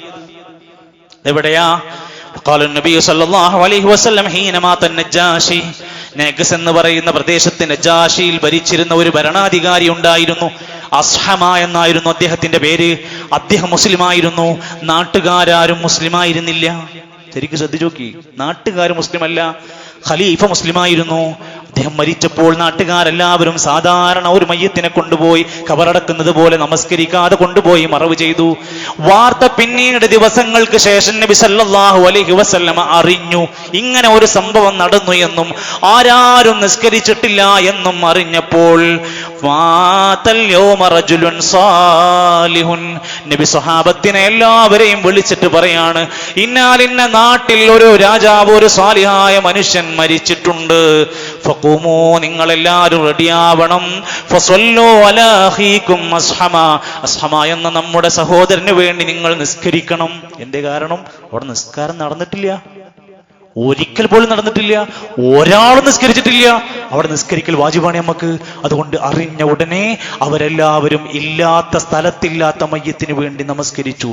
A: എവിടെയാ? قال النبي صلى الله عليه وسلم حين مات النجاشي. നെഗസ് എന്ന് പറയുന്ന പ്രദേശത്ത് നജാഷിയിൽ ഭരിച്ചിരുന്ന ഒരു ഭരണാധികാരി ഉണ്ടായിരുന്നു. അസ്ഹമ എന്നായിരുന്നു അദ്ദേഹത്തിന്റെ പേര്. അദ്ദേഹം മുസ്ലിമായിരുന്നു. നാട്ടുകാരും മുസ്ലിമായിരുന്നില്ല. ശരിക്കും ശ്രദ്ധിച്ചു നോക്കി. നാട്ടുകാർ മുസ്ലിമല്ല, ഖലീഫ മുസ്ലിമായിരുന്നു. അദ്ദേഹം മരിച്ചപ്പോൾ നാട്ടുകാരെല്ലാവരും സാധാരണ ഒരു മയ്യത്തിനെ കൊണ്ടുപോയി ഖബറടക്കുന്നത് പോലെ നമസ്കരിക്കാതെ കൊണ്ടുപോയി മറവ് ചെയ്തു. വാർത്ത പിന്നീട് ദിവസങ്ങൾക്ക് ശേഷം നബി സല്ലല്ലാഹു അലൈഹി വസല്ലമ അറിഞ്ഞു. ഇങ്ങനെ ഒരു സംഭവം നടന്നു എന്നും ആരാരും നിസ്കരിച്ചിട്ടില്ല എന്നും അറിഞ്ഞപ്പോൾ നബി സ്വഹാബത്തിനെ എല്ലാവരെയും വിളിച്ചിട്ട് പറയാണ്, ഇന്നാലിന്ന നാട്ടിൽ ഒരു രാജാവ്, ഒരു സാലിഹായ മനുഷ്യൻ മരിച്ചിട്ടുണ്ട്. ഫഖൂമൂ, നിങ്ങളെല്ലാവരും റെഡിയാവണം. ഫസല്ലൂ അലാ അഖീകും അസ്ഹമ, അസ്ഹമ എന്ന നമ്മുടെ സഹോദരന് വേണ്ടി നിങ്ങൾ നിസ്കരിക്കണം. എന്റെ കാരണം അവിടെ നിസ്കാരം നടന്നിട്ടില്ല, ഒരിക്കൽ പോലും നടന്നിട്ടില്ല. ഒരാളും നിസ്കരിച്ചിട്ടില്ല. അവിടെ നിസ്കരിക്കൽ വാജിബാണ് നമുക്ക്. അതുകൊണ്ട് അറിഞ്ഞ ഉടനെ അവരെല്ലാവരും ഇല്ലാത്ത സ്ഥലത്തില്ലാത്ത മയ്യത്തിന് വേണ്ടി നമസ്കരിച്ചു.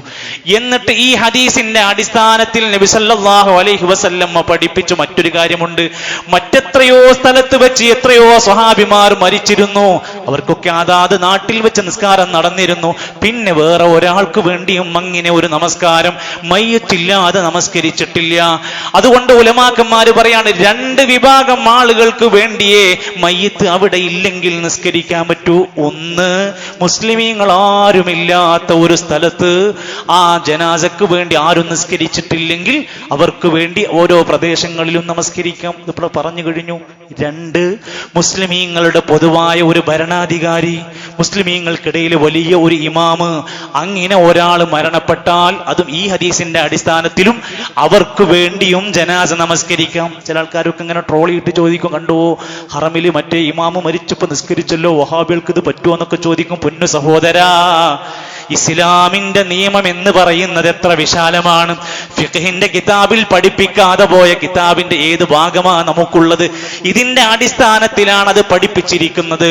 A: എന്നിട്ട് ഈ ഹദീസിന്റെ അടിസ്ഥാനത്തിൽ നബി സല്ലല്ലാഹു അലൈഹി വസല്ലം പഠിപ്പിച്ചു മറ്റൊരു കാര്യമുണ്ട്. മറ്റെത്രയോ സ്ഥലത്ത് വെച്ച് എത്രയോ സ്വഹാബിമാർ മരിച്ചിരുന്നു. അവർക്കൊക്കെ അതാത് നാട്ടിൽ വെച്ച് നിസ്കാരം നടന്നിരുന്നു. പിന്നെ വേറെ ഒരാൾക്ക് വേണ്ടിയും അങ്ങനെ ഒരു നമസ്കാരം മയ്യത്തില്ലാതെ നമസ്കരിച്ചിട്ടില്ല. അതുകൊണ്ട് ഉലമാക്കന്മാര് പറയാണ്, 2 വിഭാഗം ആളുകൾക്ക് വേണ്ടിയേ മയ്യിത്ത് അവിടെ ഇല്ലെങ്കിൽ നിസ്കരിക്കാൻ പറ്റൂ. ഒന്ന്, മുസ്ലിമീങ്ങൾ ആരുമില്ലാത്ത ഒരു സ്ഥലത്ത് ആ ജനാസക്ക് വേണ്ടി ആരും നിസ്കരിച്ചിട്ടില്ലെങ്കിൽ അവർക്ക് വേണ്ടി ഓരോ പ്രദേശങ്ങളിലും നമസ്കരിക്കാം. ഇപ്പോൾ പറഞ്ഞു കഴിഞ്ഞു. 2, മുസ്ലിമീങ്ങളുടെ പൊതുവായ ഒരു ഭരണാധികാരി, മുസ്ലിമീങ്ങൾക്കിടയിൽ വലിയ ഒരു ഇമാമ്, അങ്ങനെ ഒരാൾ മരണപ്പെട്ടാൽ അതും ഈ ഹദീസിന്റെ അടിസ്ഥാനത്തിലും അവർക്ക് വേണ്ടിയും ജനാസ നമസ്കരിക്കാം. ചില ആൾക്കാരൊക്കെ ഇങ്ങനെ ട്രോളിയിട്ട് ചോദിക്കും, കണ്ടുവോ ഹറമില് മറ്റേ ഇമാമ് മരിച്ചപ്പോ നിസ്കരിച്ചല്ലോ, വഹാബികൾക്ക് ഇത് പറ്റുമോ എന്നൊക്കെ ചോദിക്കും. പൊന്നു സഹോദരാ, ഇസ്ലാമിന്റെ നിയമം എന്ന് പറയുന്നത് എത്ര വിശാലമാണ്. ഫിഖ്ഹിന്റെ കിതാബിൽ പഠിപ്പിക്കാതെ പോയ കിതാബിന്റെ ഏത് ഭാഗമാണ് നമുക്കുള്ളത്? ഇതിന്റെ അടിസ്ഥാനത്തിലാണ് അത് പഠിപ്പിച്ചിരിക്കുന്നത്.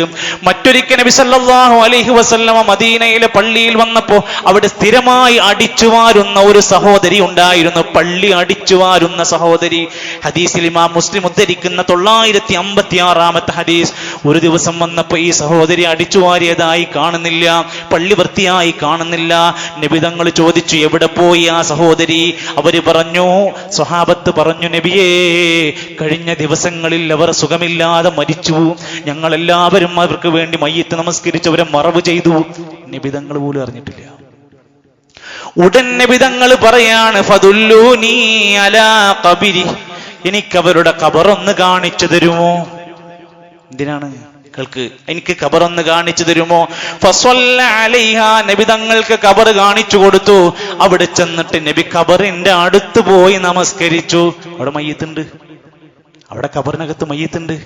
A: മറ്റൊരിക്കൽ നബി സല്ലല്ലാഹു അലൈഹി വസല്ലമ മദീനയിലെ പള്ളിയിൽ വന്നപ്പോൾ അവിടെ സ്ഥിരമായി അടിച്ചുവാരുന്ന ഒരു സഹോദരി ഉണ്ടായിരുന്നു. പള്ളി അടിച്ചുവാരുന്ന സഹോദരി. ഹദീസിൽ ഇമാം മുസ്ലിം ഉദ്ധരിക്കുന്ന 956 ഹദീസ്. ഒരു ദിവസം വന്നപ്പോൾ ഈ സഹോദരി അടിച്ചുവാരിയതായി കാണുന്നില്ല, പള്ളി വൃത്തിയായി കാണുന്നില്ല. നബി തങ്ങൾ ചോദിച്ചു, എവിടെ പോയി ആ സഹോദരി? അവര് പറഞ്ഞു, സ്വഹാബത്ത് പറഞ്ഞു, നബിയേ, കഴിഞ്ഞ ദിവസങ്ങളിൽ അവർ സുഖമില്ലാതെ മരിച്ചു. ഞങ്ങളെല്ലാവരും അവർക്ക് വേണ്ടി മയ്യിത്ത് നമസ്കരിച്ചവരെ മറവ് ചെയ്തു. നബി തങ്ങൾ പോലും അറിഞ്ഞിട്ടില്ല. ഉടൻ നബി തങ്ങൾ പറയാണ്, ഫദുല്ലൂനി അലാ ഖബരി, എനിക്കവരുടെ ഖബറൊന്ന് കാണിച്ചു തരുമോ? എന്തിനാണ്? എനിക്ക് ഖബറൊന്ന് കാണിച്ചു തരുമോ? ഫസ്വല്ല അലൈഹാ, നബി തങ്ങൾക്ക് ഖബർ കാണിച്ചു കൊടുത്തു. അവിടെ ചെന്നിട്ട് നബി ഖബറിന്റെ അടുത്ത് പോയി നമസ്കരിച്ചു. അവിടെ മയ്യിത്തുണ്ട്, അവിടെ ഖബറിനകത്ത് മയ്യിത്തുണ്ട്.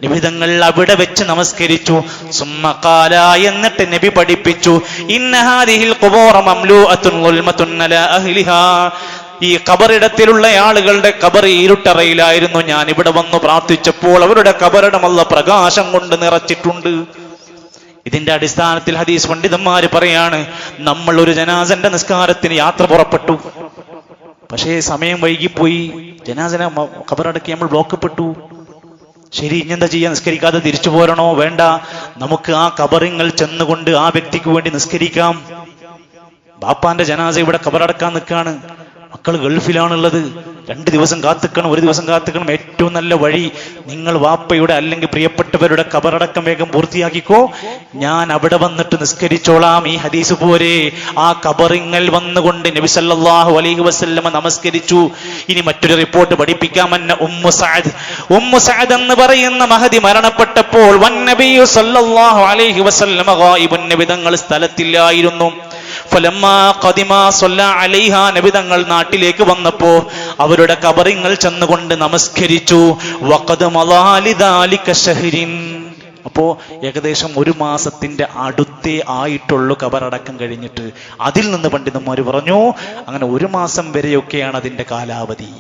A: നബി തങ്ങൾ അവിടെ വെച്ച് നമസ്കരിച്ചു. സുമ്മ ഖാല, എന്നിട്ട് നബി പഠിപ്പിച്ചു, ഇന്ന ഹാദിഹിൽ ഖുബൂറ മംലൂഅത്തുൻ ളുൽമത്തുൻ അലാ അഹ്ലിഹാ, ഈ ഖബറിടത്തിലുള്ള ആളുകളുടെ ഖബർ ഇരുട്ടറയിലായിരുന്നു. ഞാൻ ഇവിടെ വന്നു പ്രാർത്ഥിച്ചപ്പോൾ അവരുടെ ഖബറിടം അല്ലാഹ് പ്രകാശം കൊണ്ട് നിറച്ചിട്ടുണ്ട്. ഇതിന്റെ അടിസ്ഥാനത്തിൽ ഹദീസ് പണ്ഡിതന്മാര് പറയാണ്, നമ്മൾ ഒരു ജനാസന്റെ നിസ്കാരത്തിന് യാത്ര പുറപ്പെട്ടു, പക്ഷേ സമയം വൈകിപ്പോയി, ജനാസനെ ഖബറടക്കി നമ്മൾ ബ്ലോക്കപ്പെട്ടു. ശരി, ഇഞ്ഞെന്താ ചെയ്യാൻ? നിസ്കരിക്കാതെ തിരിച്ചു പോരണോ? വേണ്ട, നമുക്ക് ആ ഖബറിങ്ങൾ ചെന്നുകൊണ്ട് ആ വ്യക്തിക്ക് വേണ്ടി നിസ്കരിക്കാം. ബാപ്പാന്റെ ജനാസ ഇവിടെ ഖബറടക്കാൻ നിൽക്കാണ്, മക്കൾ ഗൾഫിലാണുള്ളത്, 2 ദിവസം കാത്തിക്കണം, 1 ദിവസം കാത്തിക്കണം. ഏറ്റവും നല്ല വഴി, നിങ്ങൾ വാപ്പയുടെ അല്ലെങ്കിൽ പ്രിയപ്പെട്ടവരുടെ ഖബറടക്കം വേഗം പൂർത്തിയാക്കിക്കോ, ഞാൻ അവിടെ വന്നിട്ട് നിസ്കരിച്ചോളാം. ഈ ഹദീസ് പോരെ? ആ ഖബറിങ്ങൾ വന്നുകൊണ്ട് നബി സല്ലല്ലാഹു അലൈഹി വസല്ലമ നമസ്കരിച്ചു. ഇനി മറ്റൊരു റിപ്പോർട്ട് പഠിപ്പിക്കാമെന്ന ഉമ്മു സഅദ് എന്ന് പറയുന്ന മഹദി മരണപ്പെട്ടപ്പോൾ വന്നബിയു സല്ലല്ലാഹു അലൈഹി വസല്ലമ ഗായിബുൻ, നബി തങ്ങൾ സ്ഥലത്തില്ലായിരുന്നു. ഫലമ്മാ ഖദിമാ സ്വല്ല അലൈഹാ, നബി തങ്ങൾ നാട്ടിലേക്ക് വന്നപ്പോ അവരുടെ ഖബറിങ്ങൾ ചെന്നുകൊണ്ട് നമസ്കരിച്ചു. വഖദ് മളാലി ദാലിക ശഹ്രിൻ, അപ്പോ ഏകദേശം 1 മാസത്തിന്റെ അടുത്തേ ആയിട്ടുള്ളൂ ഖബറടക്കം കഴിഞ്ഞിട്ട്. അതിൽ നിന്ന് പണ്ഡിതന്മാർ പറഞ്ഞു, അങ്ങനെ 1 മാസം വരെയൊക്കെയാണ് അതിന്റെ കാലാവധി.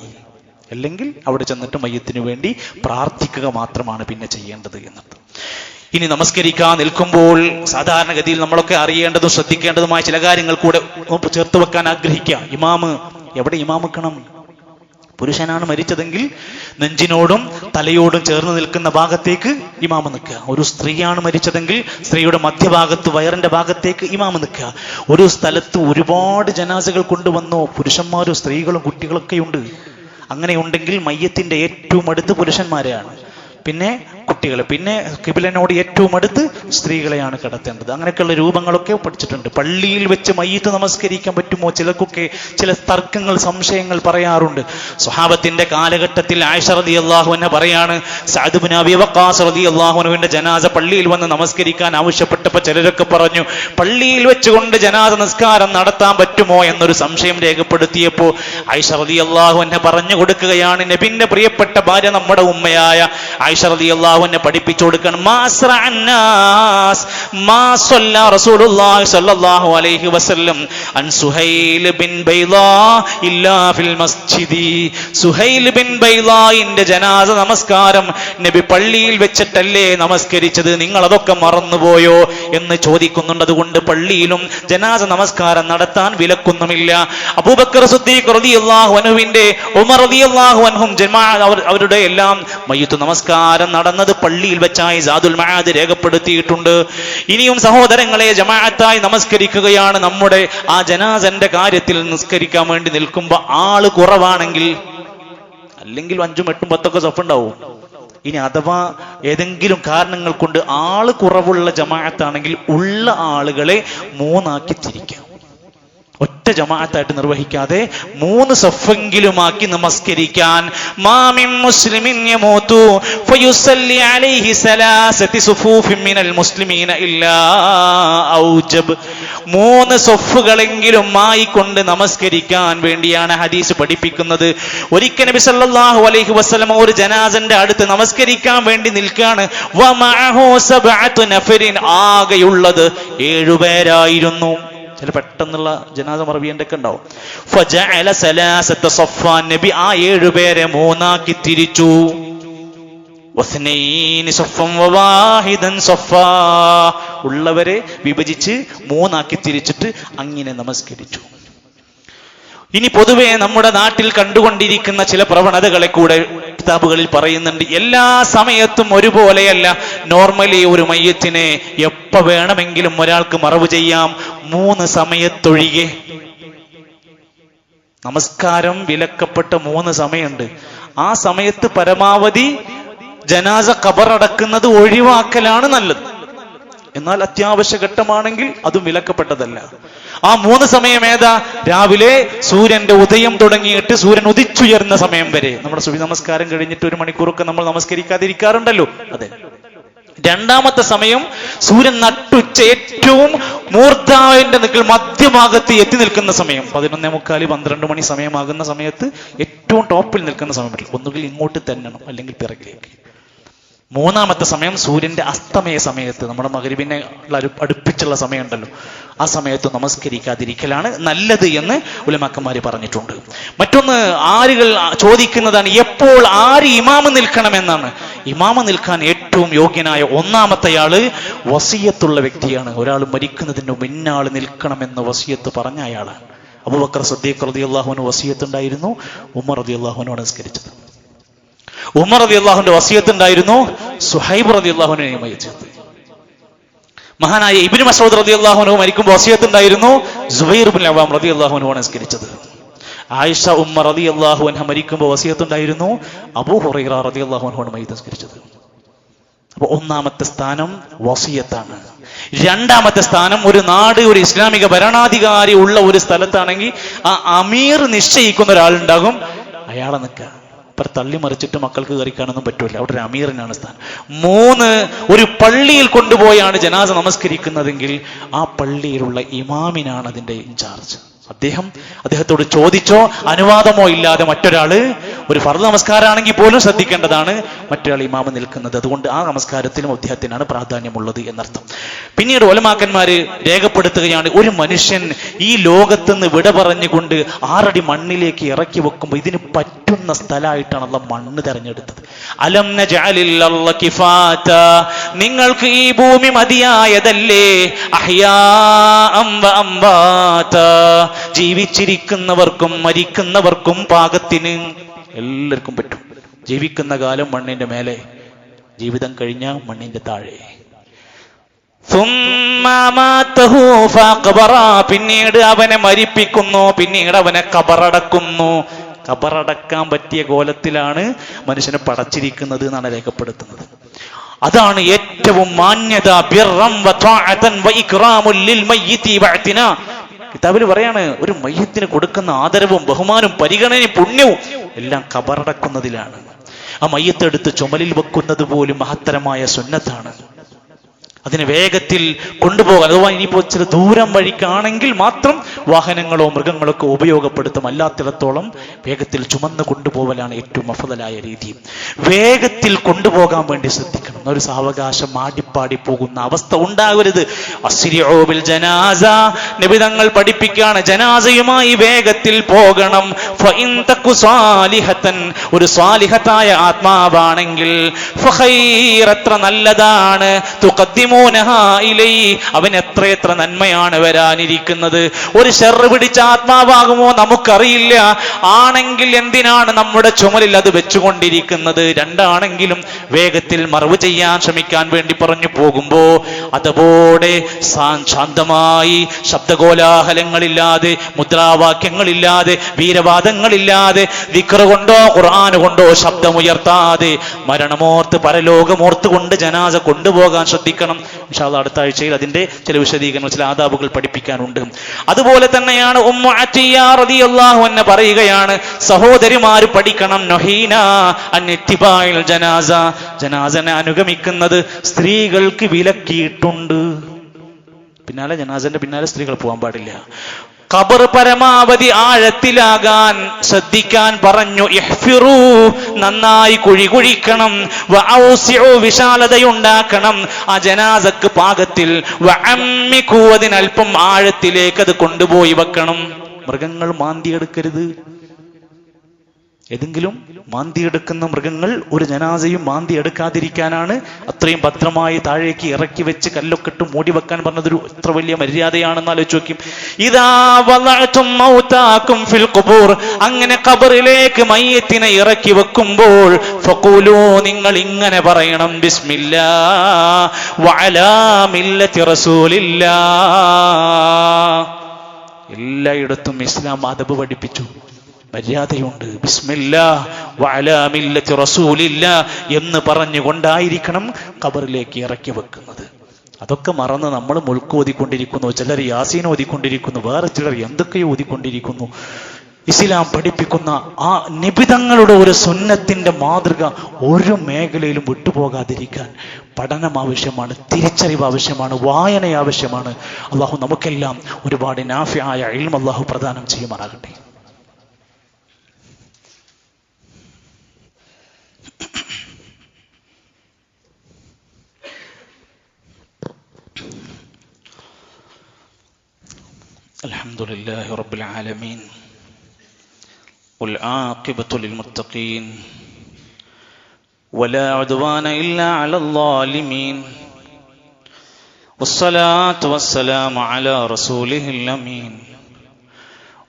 A: അല്ലെങ്കിൽ അവിടെ ചെന്നിട്ട് മയ്യത്തിനു വേണ്ടി പ്രാർത്ഥിക്കുക മാത്രമാണ് പിന്നെ ചെയ്യേണ്ടത് എന്നത്. ഇനി നമസ്കരിക്കാൻ നിൽക്കുമ്പോൾ സാധാരണഗതിയിൽ നമ്മളൊക്കെ അറിയേണ്ടതും ശ്രദ്ധിക്കേണ്ടതുമായ ചില കാര്യങ്ങൾ കൂടെ ചേർത്ത് വെക്കാൻ ആഗ്രഹിക്കുക. ഇമാമ് എവിടെ ഇമാം വെക്കണം? പുരുഷനാണ് മരിച്ചതെങ്കിൽ നെഞ്ചിനോടും തലയോടും ചേർന്ന് നിൽക്കുന്ന ഭാഗത്തേക്ക് ഇമാമ് നിൽക്കുക. ഒരു സ്ത്രീയാണ് മരിച്ചതെങ്കിൽ സ്ത്രീയുടെ മധ്യഭാഗത്ത് വയറിന്റെ ഭാഗത്തേക്ക് ഇമാമ് നിൽക്കുക. ഒരു സ്ഥലത്ത് ഒരുപാട് ജനാസകൾ കൊണ്ടുവന്നോ, പുരുഷന്മാരും സ്ത്രീകളും കുട്ടികളൊക്കെ ഉണ്ട്. അങ്ങനെ ഉണ്ടെങ്കിൽ മയ്യത്തിന്റെ ഏറ്റവും അടുത്ത് പുരുഷന്മാരെയാണ്, പിന്നെ കുട്ടികൾ, പിന്നെ ഖിബ്ലനോട് ഏറ്റവും അടുത്ത് സ്ത്രീകളെയാണ് കിടത്തേണ്ടത്. അങ്ങനെയൊക്കെയുള്ള രൂപങ്ങളൊക്കെ പഠിച്ചിട്ടുണ്ട്. പള്ളിയിൽ വെച്ച് മയ്യിത്ത് നമസ്കരിക്കാൻ പറ്റുമോ? ചിലർക്കൊക്കെ ചില തർക്കങ്ങൾ, സംശയങ്ങൾ പറയാറുണ്ട്. സ്വഹാബത്തിന്റെ കാലഘട്ടത്തിൽ ആയിഷ റളിയല്ലാഹു അൻഹ പറയാണ്, സഅദ് ഇബ്നു അബീ വഖാസ് റളിയല്ലാഹു അൻഹുവിന്റെ ജനാസ പള്ളിയിൽ വന്ന് നമസ്കരിക്കാൻ ആവശ്യപ്പെട്ടപ്പോൾ ചിലരൊക്കെ പറഞ്ഞു, പള്ളിയിൽ വെച്ചുകൊണ്ട് ജനാസ നിസ്കാരം നടത്താൻ പറ്റുമോ എന്നൊരു സംശയം രേഖപ്പെടുത്തിയപ്പോൾ ആയിഷ റളിയല്ലാഹു അൻഹ പറഞ്ഞു കൊടുക്കുകയാണ്, നബിന്റെ പ്രിയപ്പെട്ട ഭാര്യ നമ്മുടെ ഉമ്മയായ ആയിഷ റളിയല്ലാഹു അൻഹ പഠിപ്പിച്ചു കൊടുക്കണം, മാ സ്വല്ലാ റസൂലുള്ളാഹി സ്വല്ലല്ലാഹു അലൈഹി വസല്ലം അൻ സുഹൈൽ ബിൻ ബൈളാ ഇല്ലാ ഫിൽ മസ്ജിദി. സുഹൈൽ ബിൻ ബൈളായിന്റെ ജനാസ നമസ്കാരം നബി പള്ളിയിൽ വെച്ചിട്ടല്ലേ നമസ്കരിച്ചത്, നിങ്ങൾ അതൊക്കെ മറന്നുപോയോ എന്ന് ചോദിക്കുന്നുണ്ട്. അതുകൊണ്ട് പള്ളിയിലും ജനാസ നമസ്കാരം നടത്താൻ വിലക്കൊന്നുമില്ല. അബൂബക്കർ സിദ്ദീഖ് റളിയല്ലാഹു അൻഹുവിന്റെ, ഉമർ റളിയല്ലാഹു അൻഹും അവരുടെ എല്ലാം മയ്യിത്ത് നമസ്കാരം നടന്നത് പള്ളിയിൽ വെച്ചായി സാദുൽ മആദ് രേഖപ്പെടുത്തിയിട്ടുണ്ട്. ഇനിയും സഹോദരങ്ങളെ, ജമാഅത്തായി നമസ്കരിക്കുകയാണ്. നമ്മുടെ ആ ജനാസന്റെ കാര്യത്തിൽ നിസ്കരിക്കാൻ വേണ്ടി നിൽക്കുമ്പോൾ ആള് കുറവാണെങ്കിൽ, അല്ലെങ്കിൽ 5, 8, 10 സഫ് ഉണ്ടാവും. ഇനി അഥവാ ഏതെങ്കിലും കാരണങ്ങൾ കൊണ്ട് ആള് കുറവുള്ള ജമാഅത്താണെങ്കിൽ ഉള്ള ആളുകളെ 3 ആക്കി തിരിക്കാം. ഒറ്റ ജമാഅത്തായിട്ട് നിർവഹിക്കാതെ 3 സഫെങ്കിലുമാക്കി നമസ്കരിക്കാൻ. മാമിൻ മുസ്ലിമിൻ യമൂതു ഫയുസല്ലി അലൈഹി സലാസതി സുഫൂഫിൻ മിനൽ മുസ്ലിമീന ഇല്ലാ ഔജബ്. 3 സഫുകളെങ്കിലും ആയിക്കൊണ്ട് നമസ്കരിക്കാൻ വേണ്ടിയാണ് ഹദീസ് പഠിപ്പിക്കുന്നത്. ഒരിക്കൽ നബി സല്ലല്ലാഹു അലൈഹി വസല്ലം ഒരു ജനാസന്റെ അടുത്ത് നമസ്കരിക്കാൻ വേണ്ടി നിൽക്കാണ്. വമഅഹു സബ്അതു നഫരിൻ, ആകെയുള്ളത് 7 പേരായിരുന്നു. ചില പെട്ടെന്നുള്ള ജനാസ മറവിയന്റെ ഒക്കെ ഉണ്ടാവും. ഫജഅല സലാസത സഫ്ഫാ, നബി ആ 7 പേരെ 3ആക്കി തിരിച്ചു. വസ്നൈനി സഫ്ഫൻ വവാഹിദൻ സഫ്ഫാ, ഉള്ളവരെ വിഭജിച്ച് 3ആക്കി തിരിച്ചിട്ട് അങ്ങനെ നമസ്കരിച്ചു. ഇനി പൊതുവെ നമ്മുടെ നാട്ടിൽ കണ്ടുകൊണ്ടിരിക്കുന്ന ചില പ്രവണതകളെ കൂടെ കിതാബുകളിൽ പറയുന്നുണ്ട്. എല്ലാ സമയത്തും ഒരുപോലെയല്ല. നോർമലി ഒരു മയ്യത്തിനെ എപ്പ വേണമെങ്കിലും ഒരാൾക്ക് മറവ് ചെയ്യാം, 3 സമയത്തൊഴികെ. നമസ്കാരം വിലക്കപ്പെട്ട 3 സമയമുണ്ട്. ആ സമയത്ത് പരമാവധി ജനാസ ഖബറടക്കുന്നത് ഒഴിവാക്കലാണ് നല്ലത്. എന്നാൽ അത്യാവശ്യ ഘട്ടമാണെങ്കിൽ അതും വിലക്കപ്പെട്ടതല്ല. ആ 3 സമയം ഏതാ? രാവിലെ സൂര്യന്റെ ഉദയം തുടങ്ങിയിട്ട് സൂര്യൻ ഉദിച്ചുയർന്ന സമയം വരെ. നമ്മുടെ സുബഹി നമസ്കാരം കഴിഞ്ഞിട്ട് 1 മണിക്കൂറൊക്കെ നമ്മൾ നമസ്കരിക്കാതിരിക്കാറുണ്ടല്ലോ, അതെ. 2ാമത്തെ സമയം സൂര്യൻ നട്ടുച്ച ഏറ്റവും മൂർധാവിന്റെ നിൽക്കൽ മധ്യഭാഗത്ത് എത്തി നിൽക്കുന്ന സമയം, 11:45 12 മണി സമയമാകുന്ന സമയത്ത് ഏറ്റവും ടോപ്പിൽ നിൽക്കുന്ന സമയം. ഒന്നുകിൽ ഇങ്ങോട്ട് തന്നണം, അല്ലെങ്കിൽ പിറകിലേക്ക്. 3ാമത്തെ സമയം സൂര്യന്റെ അസ്തമയ സമയത്ത്, നമ്മുടെ മഗ്‌രിബിനെ അടുപ്പിച്ചുള്ള സമയമുണ്ടല്ലോ, ആ സമയത്ത് നമസ്കരിക്കാതിരിക്കലാണ് നല്ലത് എന്ന് ഉലമാക്കന്മാര് പറഞ്ഞിട്ടുണ്ട്. മറ്റൊന്ന് ആളുകൾ ചോദിക്കുന്നതാണ്, എപ്പോൾ ആര് ഇമാമ് നിൽക്കണമെന്നാണ്. ഇമാമ് നിൽക്കാൻ ഏറ്റവും യോഗ്യനായ 1ാമത്തെയാള് വസിയത്തുള്ള വ്യക്തിയാണ്. ഒരാൾ മരിക്കുന്നതിന് മുന്നാൾ നിൽക്കണമെന്ന് വസിയത്ത് പറഞ്ഞ അയാളാണ്. അബൂബക്കർ സിദ്ദീഖ് റളിയല്ലാഹു അൻഹു വസിയത്തുണ്ടായിരുന്നു, ഉമർ റളിയല്ലാഹു അൻഹു നിസ്കരിച്ചത്. ഉമർ റളിയല്ലാഹുവിന്റെ വസിയത്ത് ഉണ്ടായിരുന്നു, സുഹൈബ് റളിയല്ലാഹുവിനെ നിയമിച്ചത്. മഹാനായ ഇബ്നു മസ്ഊദ് റളിയല്ലാഹു അൻഹു മരിക്കുമ്പോൾ വസിയത്ത് ഉണ്ടായിരുന്നു, സുബൈർ ഇബ്നു അവ്വാം റളിയല്ലാഹു അൻഹു നിസ്കരിച്ചത്. ആയിഷ ഉമ്മ റളിയല്ലാഹു അൻഹ മരിക്കുമ്പോൾ വസിയത്ത് ഉണ്ടായിരുന്നു, അബൂ ഹുറൈറ റളിയല്ലാഹു അൻഹു നിസ്കരിച്ചത്. അപ്പൊ 1ാമത്തെ സ്ഥാനം വസിയത്താണ്. 2ാമത്തെ സ്ഥാനം ഒരു നാട്, ഒരു ഇസ്ലാമിക ഭരണാധികാരി ഉള്ള ഒരു സ്ഥലത്താണെങ്കിൽ ആ അമീർ നിശ്ചയിക്കുന്ന ഒരാളുണ്ടാകും, അയാളെ നിൽക്കുക. ഇപ്പം തള്ളി മറിച്ചിട്ട് മക്കൾക്ക് കയറിക്കാനൊന്നും പറ്റൂല, അവിടെ ഒരു അമീറിനാണ് സ്ഥാനം. 3, ഒരു പള്ളിയിൽ കൊണ്ടുപോയാണ് ജനാസ നമസ്കരിക്കുന്നതെങ്കിൽ ആ പള്ളിയിലുള്ള ഇമാമിനാണ് അതിന്റെ ഇൻചാർജ്. അദ്ദേഹത്തോട് ചോദിച്ചോ അനുവാദമോ ഇല്ലാതെ മറ്റൊരാള്, ഒരു ഫർദ് നമസ്കാരമാണെങ്കിൽ പോലും ശ്രദ്ധിക്കേണ്ടതാണ് മറ്റൊരാൾ ഇമാമ് നിൽക്കുന്നത്. അതുകൊണ്ട് ആ നമസ്കാരത്തിലും അദ്ദേഹത്തിനാണ് പ്രാധാന്യമുള്ളത് എന്നർത്ഥം. പിന്നീട് ഉലമാക്കന്മാര് രേഖപ്പെടുത്തുകയാണ്, ഒരു മനുഷ്യൻ ഈ ലോകത്തുനിന്ന് വിട പറഞ്ഞുകൊണ്ട് 6 അടി മണ്ണിലേക്ക് ഇറക്കി വെക്കുമ്പോൾ ഇതിന് പറ്റുന്ന സ്ഥലമായിട്ടാണ് അല്ലാഹ് മണ്ണ് തെരഞ്ഞെടുത്തത്. അലം നജഅലിൽ അർള കിഫാത, നിങ്ങൾക്ക് ഈ ഭൂമി മതിയായതല്ലേ? അഹ്യാഅം വ അംവാത, ജീവിച്ചിരിക്കുന്നവർക്കും മരിക്കുന്നവർക്കും പാകത്തിന് എല്ലാവർക്കും പറ്റും. ജീവിക്കുന്ന കാലം മണ്ണിന്റെ മേലെ, ജീവിതം കഴിഞ്ഞ മണ്ണിന്റെ താഴെ. പിന്നീട് അവനെ മരിപ്പിക്കുന്നു, പിന്നീട് അവനെ ഖബറടക്കുന്നു. ഖബറടക്കാൻ പറ്റിയ കോലത്തിലാണ് മനുഷ്യനെ പടച്ചിരിക്കുന്നത് എന്നാണ് രേഖപ്പെടുത്തുന്നത്. അതാണ് ഏറ്റവും മാന്യത. ബിർറൻ വ ത്വാഅതൻ വ ഇക്റാമുൽ ലിൽ മയ്യിതി വഅതിന. കിതാബിൽ പറയാണ്, ഒരു മയ്യത്തിന് കൊടുക്കുന്ന ആദരവും ബഹുമാനവും പരിഗണനയും പുണ്യവും എല്ലാം ഖബറടക്കുന്നതിലാണ്. ആ മയ്യത്തെടുത്ത് ചുമലിൽ വെക്കുന്നത് പോലും മഹത്തരമായ സുന്നത്താണ്. അതിന് വേഗത്തിൽ കൊണ്ടുപോകാൻ, അഥവാ ഇനിയിപ്പോ ചില ദൂരം വഴിക്കാണെങ്കിൽ മാത്രം വാഹനങ്ങളോ മൃഗങ്ങളോ ഒക്കെ ഉപയോഗപ്പെടുത്തും. അല്ലാത്തിടത്തോളം വേഗത്തിൽ ചുമന്ന് കൊണ്ടുപോകലാണ് ഏറ്റവും അഫ്ളലായ രീതി. വേഗത്തിൽ കൊണ്ടുപോകാൻ വേണ്ടി ശ്രദ്ധിക്കണം. ഒരു സാവകാശം ആടിപ്പാടി പോകുന്ന അവസ്ഥ ഉണ്ടാകരുത്. അസ്രിഉ ബിൽ ജനാസ, നബി തങ്ങൾ പഠിപ്പിക്കുകയാണ്, ജനാസയുമായി വേഗത്തിൽ പോകണം. ഫഇൻ തകു സാലിഹതൻ, ഒരു സാലിഹത്തായ ആത്മാവാണെങ്കിൽ ഫഖൈർ, എത്ര നല്ലതാണ്. തുഖദ്ദിമു അവൻ എത്രയെത്ര നന്മയാണ് വരാനിരിക്കുന്നത്. ഒരു ഷർറ് പിടിച്ച ആത്മാവാകുമോ നമുക്കറിയില്ല. ആണെങ്കിൽ എന്തിനാണ് നമ്മുടെ ചുമലിൽ അത് വെച്ചുകൊണ്ടിരിക്കുന്നത്? 2ആണെങ്കിലും വേഗത്തിൽ മറവ് ചെയ്യാൻ ശ്രമിക്കാൻ വേണ്ടി പറഞ്ഞു പോകുമ്പോ അതുപോലെ ശാന്തമായി, ശബ്ദകോലാഹലങ്ങളില്ലാതെ, മുദ്രാവാക്യങ്ങളില്ലാതെ, വീരവാദങ്ങളില്ലാതെ, ദിക്ർ കൊണ്ടോ ഖുർആൻ കൊണ്ടോ ശബ്ദമുയർത്താതെ, മരണമോർത്ത് പരലോകമോർത്ത് കൊണ്ട് ജനാസ കൊണ്ടുപോകാൻ ശ്രദ്ധിക്കണം. ഇൻഷാ അല്ലാഹ് അടുത്ത ആഴ്ചയിൽ അതിന്റെ ചില വിശദീകരണങ്ങൾ, ചില ആദാബുകൾ പഠിപ്പിക്കാനുണ്ട്. അതുപോലെ തന്നെയാണ് ഉമ്മു അത്തിയ റളിയല്ലാഹു അൻഹ പറയുകയാണ്, സഹോദരിമാർ പഠിക്കണം, നഹീന അൻ ഇത്തിബാഇൽ ജനാസ, ജനാസനെ അനുഗമിക്കുന്നത് സ്ത്രീകൾക്ക് വിലക്കിയിട്ടുണ്ട്. ജനാസന്റെ പിന്നാലെ സ്ത്രീകൾ പോകാൻ പാടില്ല. ഖബർ പരമാവധി ആഴത്തിലാകാൻ ശ്രദ്ധിക്കാൻ പറഞ്ഞു. ഇഹ്ഫിറൂ, നന്നായി കുഴി കുഴിക്കണം. വഔസിഉ, വിശാലതയുണ്ടാക്കണം ആ ജനാസക്ക് പാകത്തിൽ. വഅമ്മികൂ, അതിനൽപ്പം ആഴത്തിലേക്ക് അത് കൊണ്ടുപോയി വെക്കണം. മൃഗങ്ങൾ മാന്തിയെടുക്കരുത്. ഏതെങ്കിലും മാന്തിയെടുക്കുന്ന മൃഗങ്ങൾ ഒരു ജനാസയും മാന്തിയെടുക്കാതിരിക്കാനാണ് അത്രയും ഭദ്രമായി താഴേക്ക് ഇറക്കി വെച്ച് കല്ലൊക്കെ ഇട്ട് മൂടി വെക്കാൻ പറഞ്ഞതൊരു എത്ര വലിയ മര്യാദയാണെന്ന് ആലോചിച്ച് നോക്കും. ഇദാ വളഅതും മൗതാകും ഫിൽ ഖുബൂർ, അങ്ങനെ ഖബറിലേക്ക് മയ്യത്തിനെ ഇറക്കി വെക്കുമ്പോൾ ഫഖൂലൂ, നിങ്ങൾ ഇങ്ങനെ പറയണം, ബിസ്മില്ലാഹ് വഅലാ മില്ലത്തി റസൂലില്ലാഹ്. എല്ലായിടത്തും ഇസ്ലാം അദബ് പഠിപ്പിച്ചു, മര്യാദയുണ്ട്. ബിസ്മില്ലാഹ് വഅലാ മില്ലത്തി റസൂലില്ലാഹ് എന്ന് പറഞ്ഞുകൊണ്ടായിരിക്കണം ഖബറിലേക്ക് ഇറക്കി വെക്കുന്നത്. അതൊക്കെ മറന്ന് നമ്മൾ മുൽക്ക് ഓതിക്കൊണ്ടിരിക്കുന്നു, ചിലർ യാസീൻ ഓതിക്കൊണ്ടിരിക്കുന്നു, വേറെ ചിലർ എന്തൊക്കെയോ ഓതിക്കൊണ്ടിരിക്കുന്നു. ഇസ്ലാം പഠിപ്പിക്കുന്ന ആ നിബിതങ്ങളുടെ ഒരു സുന്നത്തിന്റെ മാതൃക ഒരു മേഖലയിലും വിട്ടുപോകാതിരിക്കാൻ പഠനം ആവശ്യമാണ്, തിരിച്ചറിവ് ആവശ്യമാണ്, വായന ആവശ്യമാണ്. അള്ളാഹു നമുക്കെല്ലാം ഒരുപാട് നാഫിയായ ഇൽമ് അള്ളാഹു പ്രദാനം ചെയ്യുമാറാകട്ടെ. അൽഹംദുലില്ലാഹി റബ്ബിൽ ആലമീൻ والعاقبة للمتقين ولا عدوان إلا على الظالمين والصلاة والسلام على رسوله الأمين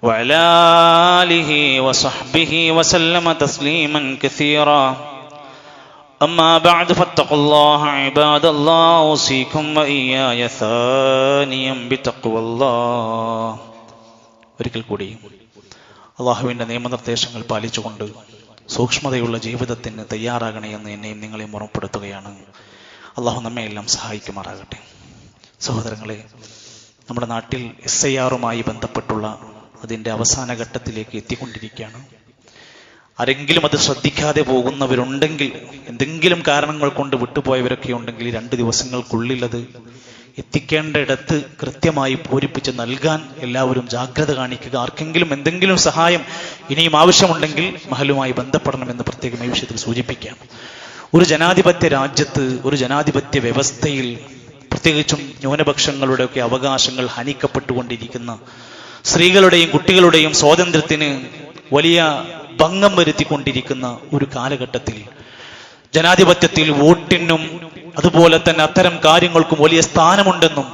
A: وعلى آله وصحبه وسلم تسليما كثيرا أما بعد فاتقوا الله عباد الله أوصيكم وإياي ثانيا بتقوى الله. ഒരിക്കൽ കൂടി അള്ളാഹുവിൻ്റെ നിയമനിർദ്ദേശങ്ങൾ പാലിച്ചുകൊണ്ട് സൂക്ഷ്മതയുള്ള ജീവിതത്തിന് തയ്യാറാകണേ എന്ന് എന്നെയും നിങ്ങളെയും ഓർമ്മപ്പെടുത്തുകയാണ്. അള്ളാഹു നമ്മെ എല്ലാം സഹായിക്കുമാറാകട്ടെ. സഹോദരങ്ങളെ, നമ്മുടെ നാട്ടിൽ SIR-മായി ബന്ധപ്പെട്ടുള്ള അതിൻ്റെ അവസാന ഘട്ടത്തിലേക്ക് എത്തിക്കൊണ്ടിരിക്കുകയാണ്. ആരെങ്കിലും അത് ശ്രദ്ധിക്കാതെ പോകുന്നവരുണ്ടെങ്കിൽ, എന്തെങ്കിലും കാരണങ്ങൾ കൊണ്ട് വിട്ടുപോയവരൊക്കെ ഉണ്ടെങ്കിൽ 2 ദിവസങ്ങൾക്കുള്ളിൽ അത് എത്തിക്കേണ്ട ഇടത്ത് കൃത്യമായി പൂരിപ്പിച്ച് നൽകാൻ എല്ലാവരും ജാഗ്രത കാണിക്കുക. ആർക്കെങ്കിലും എന്തെങ്കിലും സഹായം ഇനിയും ആവശ്യമുണ്ടെങ്കിൽ മഹലുമായി ബന്ധപ്പെടണമെന്ന് പ്രത്യേകം ഈ വിഷയത്തിൽ സൂചിപ്പിക്കാം. ഒരു ജനാധിപത്യ രാജ്യത്ത്, ഒരു ജനാധിപത്യ വ്യവസ്ഥയിൽ, പ്രത്യേകിച്ചും ന്യൂനപക്ഷങ്ങളുടെയൊക്കെ അവകാശങ്ങൾ ഹനിക്കപ്പെട്ടുകൊണ്ടിരിക്കുന്ന, സ്ത്രീകളുടെയും കുട്ടികളുടെയും സ്വാതന്ത്ര്യത്തിന് വലിയ ഭംഗം വരുത്തിക്കൊണ്ടിരിക്കുന്ന ഒരു കാലഘട്ടത്തിൽ ജനാധിപത്യത്തിൽ വോട്ടിനും അതുപോലെ തന്നെ അത്തരം കാര്യങ്ങൾക്കും വലിയ സ്ഥാനമുണ്ടെന്നും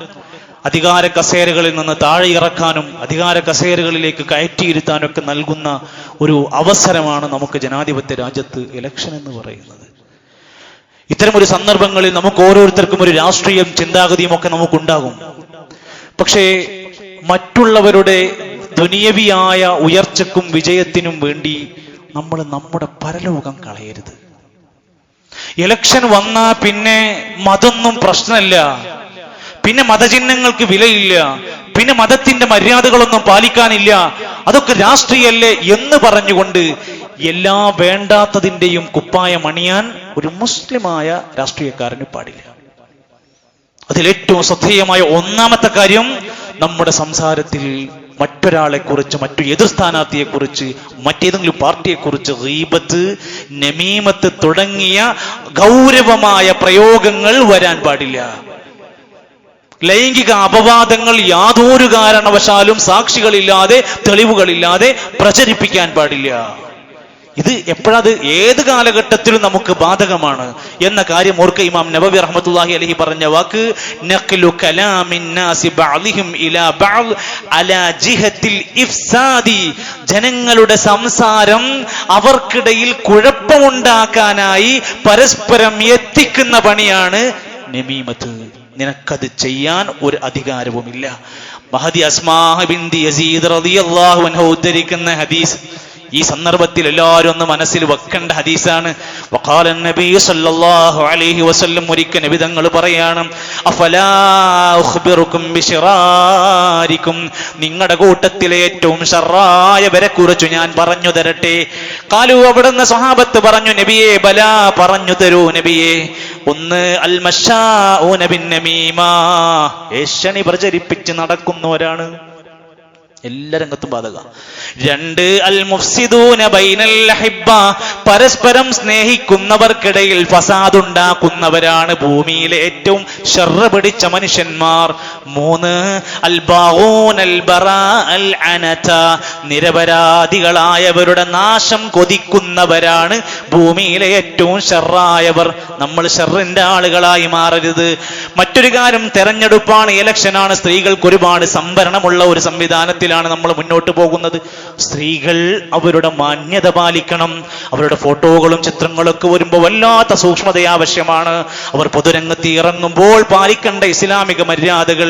A: അധികാര കസേരകളിൽ നിന്ന് താഴെ ഇറക്കാനും അധികാര കസേരകളിലേക്ക് കയറ്റിയിരുത്താനൊക്കെ നൽകുന്ന ഒരു അവസരമാണ് നമുക്ക് ജനാധിപത്യ രാജ്യത്ത് ഇലക്ഷൻ എന്ന് പറയുന്നത്. ഇത്തരമൊരു സന്ദർഭങ്ങളിൽ നമുക്ക് ഓരോരുത്തർക്കും ഒരു രാഷ്ട്രീയം ചിന്താഗതിയും ഒക്കെ നമുക്കുണ്ടാകും. പക്ഷേ മറ്റുള്ളവരുടെ ദുനിയവിയായ ഉയർച്ചക്കും വിജയത്തിനും വേണ്ടി നമ്മൾ നമ്മുടെ പരലോകം കളയരുത്. ഇലക്ഷൻ വന്നാ പിന്നെ മതൊന്നും പ്രശ്നമില്ല, പിന്നെ മതചിഹ്നങ്ങൾക്ക് വിലയില്ല, പിന്നെ മതത്തിന്റെ മര്യാദകളൊന്നും പാലിക്കാനില്ല, അതൊക്കെ രാഷ്ട്രീയല്ലേ എന്ന് പറഞ്ഞുകൊണ്ട് എല്ലാ വേണ്ടാത്തതിന്റെയും കുപ്പായം അണിയാൻ ഒരു മുസ്ലിമായ രാഷ്ട്രീയക്കാരന് പാടില്ല. അതിലേറ്റവും ശ്രദ്ധേയമായ ഒന്നാമത്തെ കാര്യം, നമ്മുടെ സംസാരത്തിൽ മറ്റൊരാളെ കുറിച്ച്, മറ്റു എതിർ സ്ഥാനാർത്ഥിയെ കുറിച്ച്, മറ്റേതെങ്കിലും പാർട്ടിയെ കുറിച്ച് ഗീബത്ത്, നമീമത്ത് തുടങ്ങിയ ഗൗരവമായ പ്രയോഗങ്ങൾ വരാൻ പാടില്ല. ലൈംഗിക അപവാദങ്ങൾ യാതൊരു കാരണവശാലും സാക്ഷികളില്ലാതെ, തെളിവുകളില്ലാതെ പ്രചരിപ്പിക്കാൻ പാടില്ല. ഇത് എപ്പോഴത് ഏത് കാലഘട്ടത്തിലും നമുക്ക് ബാധകമാണ് എന്ന കാര്യം ഓർക്ക. ഇമാം നബവി റഹ്മത്തുള്ളാഹി അലൈഹി പറഞ്ഞ വാക്ക്, നഖ്ലു കലാമിൻ നാസി ബഅദിഹിം ഇലാ ബഅദ് അലാ ജിഹത്തിൽ ഇഫ്സാദി, ജനങ്ങളുടെ സംസാരം അവർക്കിടയിൽ കുഴപ്പമുണ്ടാക്കാനായി പരസ്പരം എത്തിക്കുന്ന പണിയാണ് നമീമത്ത്. നിനക്കത് ചെയ്യാൻ ഒരു അധികാരവുമില്ല. മഹദി അസ്മാഹ ബിൻതി യസീദ് റളിയല്ലാഹു അൻഹ ഉദ്ധരിക്കുന്ന ഹദീസ് ഈ സന്ദർഭത്തിൽ എല്ലാവരും ഒന്ന് മനസ്സിൽ വെക്കേണ്ട ഹദീസാണ്. വഖാല നബി സല്ലല്ലാഹു അലൈഹി വസല്ലം, ഒരിക്കൽ നബി തങ്ങൾ പറയാണ്, അഫലാ ഉഖ്ബിറുക്കും ബിശറാരിക്കും, നിങ്ങളുടെ കൂട്ടത്തിലെ ഏറ്റവും ഷർറായവരെ കുറിച്ച് ഞാൻ പറഞ്ഞു തരട്ടെ. ഖാലു, അവിടുന്ന് സ്വഹാബത്ത് പറഞ്ഞു, നബിയേ ബലാ, പറഞ്ഞു തരൂ നബിയേ. ഒന്ന്, അൽ മശാഊന ബിൻ നമീമ, ഏഷണി പ്രചരിപ്പിച്ച് നടക്കുന്നവരാണ്. എല്ലാ രംഗത്തും ബാധക. 2 അൽ മുഫ്സിദൂന ബൈനൽ അഹിബ്ബ, പരസ്പരം സ്നേഹിക്കുന്നവർക്കിടയിൽ ഫസാദ് ഉണ്ടാക്കുന്നവരാണ് ഭൂമിയിലെ ഏറ്റവും ശർറ് പിടിച്ച മനുഷ്യന്മാർ. 3 അൽ ബാഊന അൽ ബറാ അൽ അനത, നിരപരാധികളായവരുടെ നാശം കൊതിക്കുന്നവരാണ് ഭൂമിയിലെ ഏറ്റവും ശർറായവർ. നമ്മൾ ശർറിന്റെ ആളുകളായി മാറരുത്. മറ്റൊരു കാര്യം, തെരഞ്ഞെടുപ്പാണ്, ഇലക്ഷനാണ്. സ്ത്രീകൾക്ക് ഒരുപാട് സംവരണമുള്ള ഒരു സംവിധാനത്തിലാണ് നമ്മൾ മുന്നോട്ട് പോകുന്നത്. സ്ത്രീകൾ അവരുടെ മാന്യത പാലിക്കണം. അവരുടെ ഫോട്ടോകളും ചിത്രങ്ങളൊക്കെ വരുമ്പോൾ വല്ലാത്ത സൂക്ഷ്മത ആവശ്യമാണ്. അവർ പൊതുരംഗത്ത് ഇറങ്ങുമ്പോൾ പാലിക്കേണ്ട ഇസ്ലാമിക മര്യാദകൾ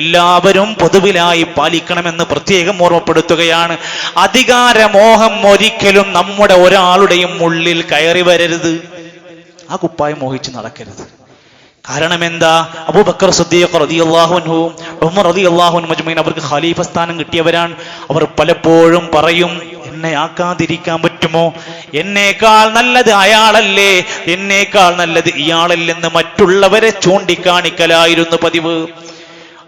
A: എല്ലാവരും പൊതുവിലായി പാലിക്കണമെന്ന് പ്രത്യേകം ഓർമ്മപ്പെടുത്തുകയാണ്. അധികാരമോഹം ഒരിക്കലും നമ്മുടെ ഒരാളുടെയും ഉള്ളിൽ കയറി വരരുത്. ആ കുപ്പായം മോഹിച്ച് നടക്കരുത്. കാരണം എന്താ? അബൂബക്കർ സിദ്ദീഖ് റളിയല്ലാഹു അൻഹു, ഉമർ റളിയല്ലാഹു അൻഹു മജ്മഈൻ അവർക്ക് ഖലീഫ സ്ഥാനം കിട്ടിയവരാണ്. അവർ പലപ്പോഴും പറയും, എന്നെ ആക്കാതിരിക്കാൻ പറ്റുമോ? എന്നേക്കാൾ നല്ലത് അയാളല്ലേ, എന്നേക്കാൾ നല്ലത് ഇയാളല്ലെന്ന് മറ്റുള്ളവരെ ചൂണ്ടിക്കാണിക്കലായിരുന്നു പതിവ്.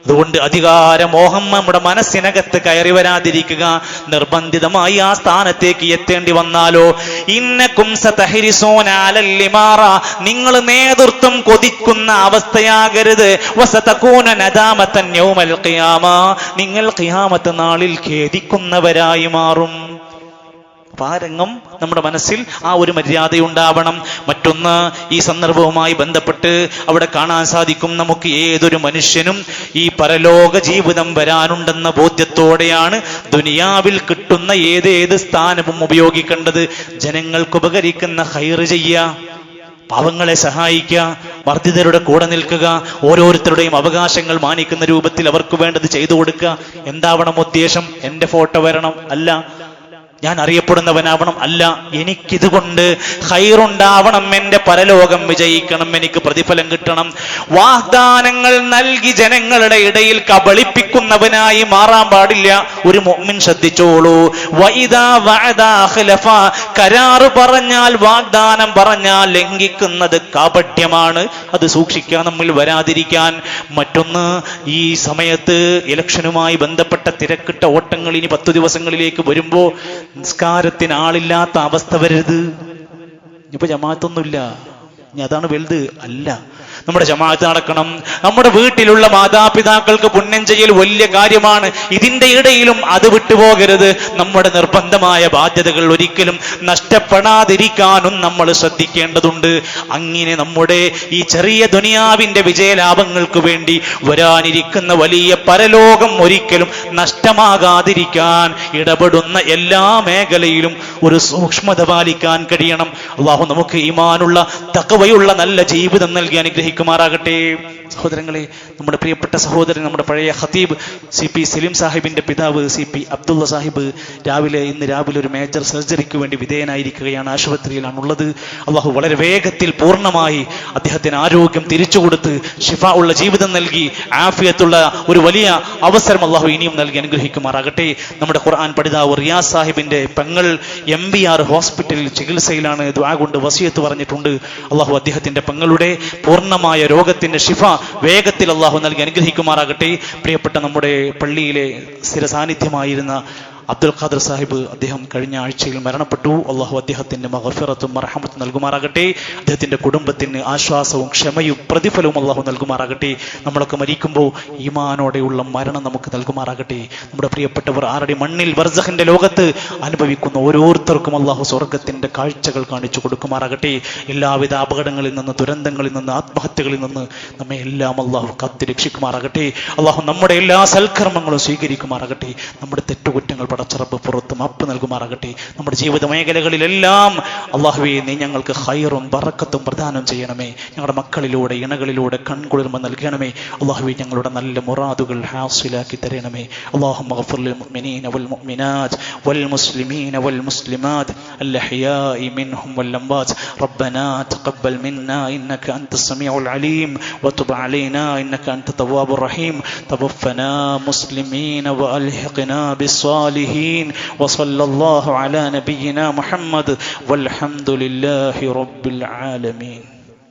A: അതുകൊണ്ട് അധികാരമോഹം നമ്മുടെ മനസ്സിനകത്ത് കയറി വരാതിരിക്കുക. നിർബന്ധിതമായി ആ സ്ഥാനത്തേക്ക് എത്തേണ്ടി വന്നാലോ, ഇന്നകും സതഹരിസൂന അലൽ ലിമാറ, നിങ്ങൾ നേതൃത്വം കൊതിക്കുന്ന അവസ്ഥയാകരുത്. വസതകൂന നദാമതൻ യൗമൽ ഖിയാമ, നിങ്ങൾ ഖിയാമത്ത് നാളിൽ ഖേദിക്കുന്നവരായി മാറും. ആ രംഗം നമ്മുടെ മനസ്സിൽ ആ ഒരു മര്യാദയുണ്ടാവണം. മറ്റൊന്ന്, ഈ സന്ദർഭവുമായി ബന്ധപ്പെട്ട് അവിടെ കാണാൻ സാധിക്കും, നമുക്ക് ഏതൊരു മനുഷ്യനും ഈ പരലോക ജീവിതം വരാനുണ്ടെന്ന ബോധ്യത്തോടെയാണ് ദുനിയാവിൽ കിട്ടുന്ന ഏതേത് സ്ഥാനവും ഉപയോഗിക്കേണ്ടത്. ജനങ്ങൾക്ക് ഉപകരിക്കുന്ന ഖൈർ ചെയ്യുക, പാവങ്ങളെ സഹായിക്കുക, വർദ്ധിതരുടെ കൂടെ നിൽക്കുക, ഓരോരുത്തരുടെയും അവകാശങ്ങൾ മാനിക്കുന്ന രൂപത്തിൽ അവർക്ക് വേണ്ടത് ചെയ്തു കൊടുക്കുക. എന്താവണം ഉദ്ദേശം? എന്റെ ഫോട്ടോ വരണം അല്ല, ഞാൻ അറിയപ്പെടുന്നവനാവണം അല്ല, എനിക്കിതുകൊണ്ട് ഖൈറുണ്ടാവണം, എന്റെ പരലോകം വിജയിക്കണം, എനിക്ക് പ്രതിഫലം കിട്ടണം. വാഗ്ദാനങ്ങൾ നൽകി ജനങ്ങളുടെ ഇടയിൽ കബളിപ്പിക്കുന്നവനായി മാറാൻ പാടില്ല. ഒരു മുഅ്മിൻ ശ്രദ്ധിച്ചോളൂ. വഇദാ വഅദ ഖലഫ, കരാറ് പറഞ്ഞാൽ, വാഗ്ദാനം പറഞ്ഞാൽ ലംഘിക്കുന്നത് കാപട്യമാണ്. അത് സൂക്ഷിക്കാൻ, നമ്മിൽ വരാതിരിക്കാൻ. മറ്റൊന്ന്, ഈ സമയത്ത് ഇലക്ഷനുമായി ബന്ധപ്പെട്ട തിരക്കിട്ട ഓട്ടങ്ങൾ ഇനി 10 ദിവസങ്ങളിലേക്ക് വരുമ്പോ നിസ്കാരത്തിന് ആളില്ലാത്ത അവസ്ഥ വരരുത്. ഇപ്പൊ ജമാഅത്തൊന്നുമില്ല, ഇനി അതാണ് വലുത് അല്ല. നമ്മുടെ ജമാഅത്ത് നടക്കണം. നമ്മുടെ വീട്ടിലുള്ള മാതാപിതാക്കൾക്ക് പുണ്യം ചെയ്യൽ വലിയ കാര്യമാണ്. ഇതിന്റെ ഇടയിലും അത് വിട്ടുപോകരുത്. നമ്മുടെ നിർബന്ധമായ ബാധ്യതകൾ ഒരിക്കലും നഷ്ടപ്പെടാതിരിക്കാനും നമ്മൾ ശ്രദ്ധിക്കേണ്ടതുണ്ട്. അങ്ങനെ നമ്മുടെ ഈ ചെറിയ ദുനിയാവിന്റെ വിജയലാഭങ്ങൾക്ക് വേണ്ടി വരാനിരിക്കുന്ന വലിയ പരലോകം ഒരിക്കലും നഷ്ടമാകാതിരിക്കാൻ ഇടപെടുന്ന എല്ലാ മേഖലയിലും ഒരു സൂക്ഷ്മത പാലിക്കാൻ കഴിയണം. അല്ലാഹു നമുക്ക് ഈമാനുള്ള തഖ്വയുള്ള നല്ല ജീവിതം നൽകി അനുഗ്രഹിക്കുമാറാകട്ടെ. സഹോദരങ്ങളെ, നമ്മുടെ പ്രിയപ്പെട്ട സഹോദരൻ, നമ്മുടെ പഴയ ഖതീബ് CP സലീം സാഹിബിന്റെ പിതാവ് CP അബ്ദുള്ള സാഹിബ് ഇന്ന് രാവിലെ ഒരു മേജർ സർജറിക്ക് വേണ്ടി വിധേയനായിരിക്കുകയാണ്, ആശുപത്രിയിലാണുള്ളത്. അള്ളാഹു വളരെ വേഗത്തിൽ പൂർണ്ണമായി അദ്ദേഹത്തിന് ആരോഗ്യം തിരിച്ചു കൊടുത്ത് ഷിഫ ഉള്ള ജീവിതം നൽകി ആഫിയത്തുള്ള ഒരു വലിയ അവസരം അള്ളാഹു ഇനിയും നൽകി അനുഗ്രഹിക്കുമാറാകട്ടെ. നമ്മുടെ ഖുർആൻ പഠിതാവ് റിയാസ് സാഹിബിന്റെ പെങ്ങൾ MBR ഹോസ്പിറ്റലിൽ ചികിത്സയിലാണ്. ദുആ കൊണ്ട് വസിയത്ത് പറഞ്ഞിട്ടുണ്ട്. അള്ളാഹു അദ്ദേഹത്തിന്റെ പെങ്ങളുടെ പൂർണ്ണമായ രോഗത്തിന്റെ ഷിഫ വേഗത്തിൽ അള്ളാഹു നൽകി അനുഗ്രഹിക്കുമാറാകട്ടെ. പ്രിയപ്പെട്ട നമ്മുടെ പള്ളിയിലെ സ്ഥിര സാന്നിധ്യമായിരുന്ന അബ്ദുൽ ഖാദർ സാഹിബ്, അദ്ദേഹം കഴിഞ്ഞ ആഴ്ചയിൽ മരണപ്പെട്ടു. അള്ളാഹു അദ്ദേഹത്തിന്റെ മഗ്ഫിറത്തും മർഹമത്തും നൽകുമാറാകട്ടെ. അദ്ദേഹത്തിന്റെ കുടുംബത്തിന് ആശ്വാസവും ക്ഷമയും പ്രതിഫലവും അള്ളാഹു നൽകുമാറാകട്ടെ. നമ്മളൊക്കെ മരിക്കുമ്പോൾ ഈമാനോടെയുള്ള മരണം നമുക്ക് നൽകുമാറാകട്ടെ. നമ്മുടെ പ്രിയപ്പെട്ടവർ ആരുടെ മണ്ണിൽ ബർസഖിന്റെ ലോകത്ത് അനുഭവിക്കുന്ന ഓരോരുത്തർക്കും അള്ളാഹു സ്വർഗത്തിന്റെ കാഴ്ചകൾ കാണിച്ചു കൊടുക്കുമാറാകട്ടെ. എല്ലാവിധ അപകടങ്ങളിൽ നിന്ന്, ദുരന്തങ്ങളിൽ നിന്ന്, ആത്മഹത്യകളിൽ നിന്ന് നമ്മെ എല്ലാം അള്ളാഹു കാത്ത് രക്ഷിക്കുമാറാകട്ടെ. അള്ളാഹു നമ്മുടെ എല്ലാ സൽക്കർമ്മങ്ങളും സ്വീകരിക്കുമാറാകട്ടെ. നമ്മുടെ തെറ്റുകുറ്റങ്ങൾ പടച്ചറബ് പുറത്ത് മാപ്പ് നൽകുമാറാകട്ടെ. നമ്മുടെ ജീവിത മേഖലകളിലെല്ലാം അള്ളാഹുവേ, നീ ഞങ്ങൾക്ക് ഖൈറും ബറക്കത്തും പ്രദാനം ചെയ്യണമേ. ഞങ്ങളുടെ മക്കളിലൂടെ, ഇണകളിലൂടെ കൺകുളിർമ നൽകണമേ. അള്ളാഹുവേ, ഞങ്ങളുടെ നല്ല മുറാദുകൾ ഹാസിലാക്കി തരണമേ. അല്ലാഹുമ്മ ഗ്ഫിർ ലിൽ മുഅ്മിനീന വൽ മുഅ്മിനാത്ത് വൽ മുസ്ലിമീന വൽ മുസ്ലിമാത്ത് അൽ അഹ്യാഇ മിൻഹും വൽ അംവാത്ത്. റബ്ബനാ തഖബ്ബൽ മിന്നാ ഇന്നക അൻതസ് സമീഉൽ അലീം വതുബ് അലൈനാ ഇന്നക അൻത തവ്വാബുർ റഹീം. തവഫനാ മുസ്ലിമീന വഅൽഹിഖ്നാ ബിസ്സാലിഹീൻ. وصلى الله على نبينا محمد والحمد لله رب العالمين.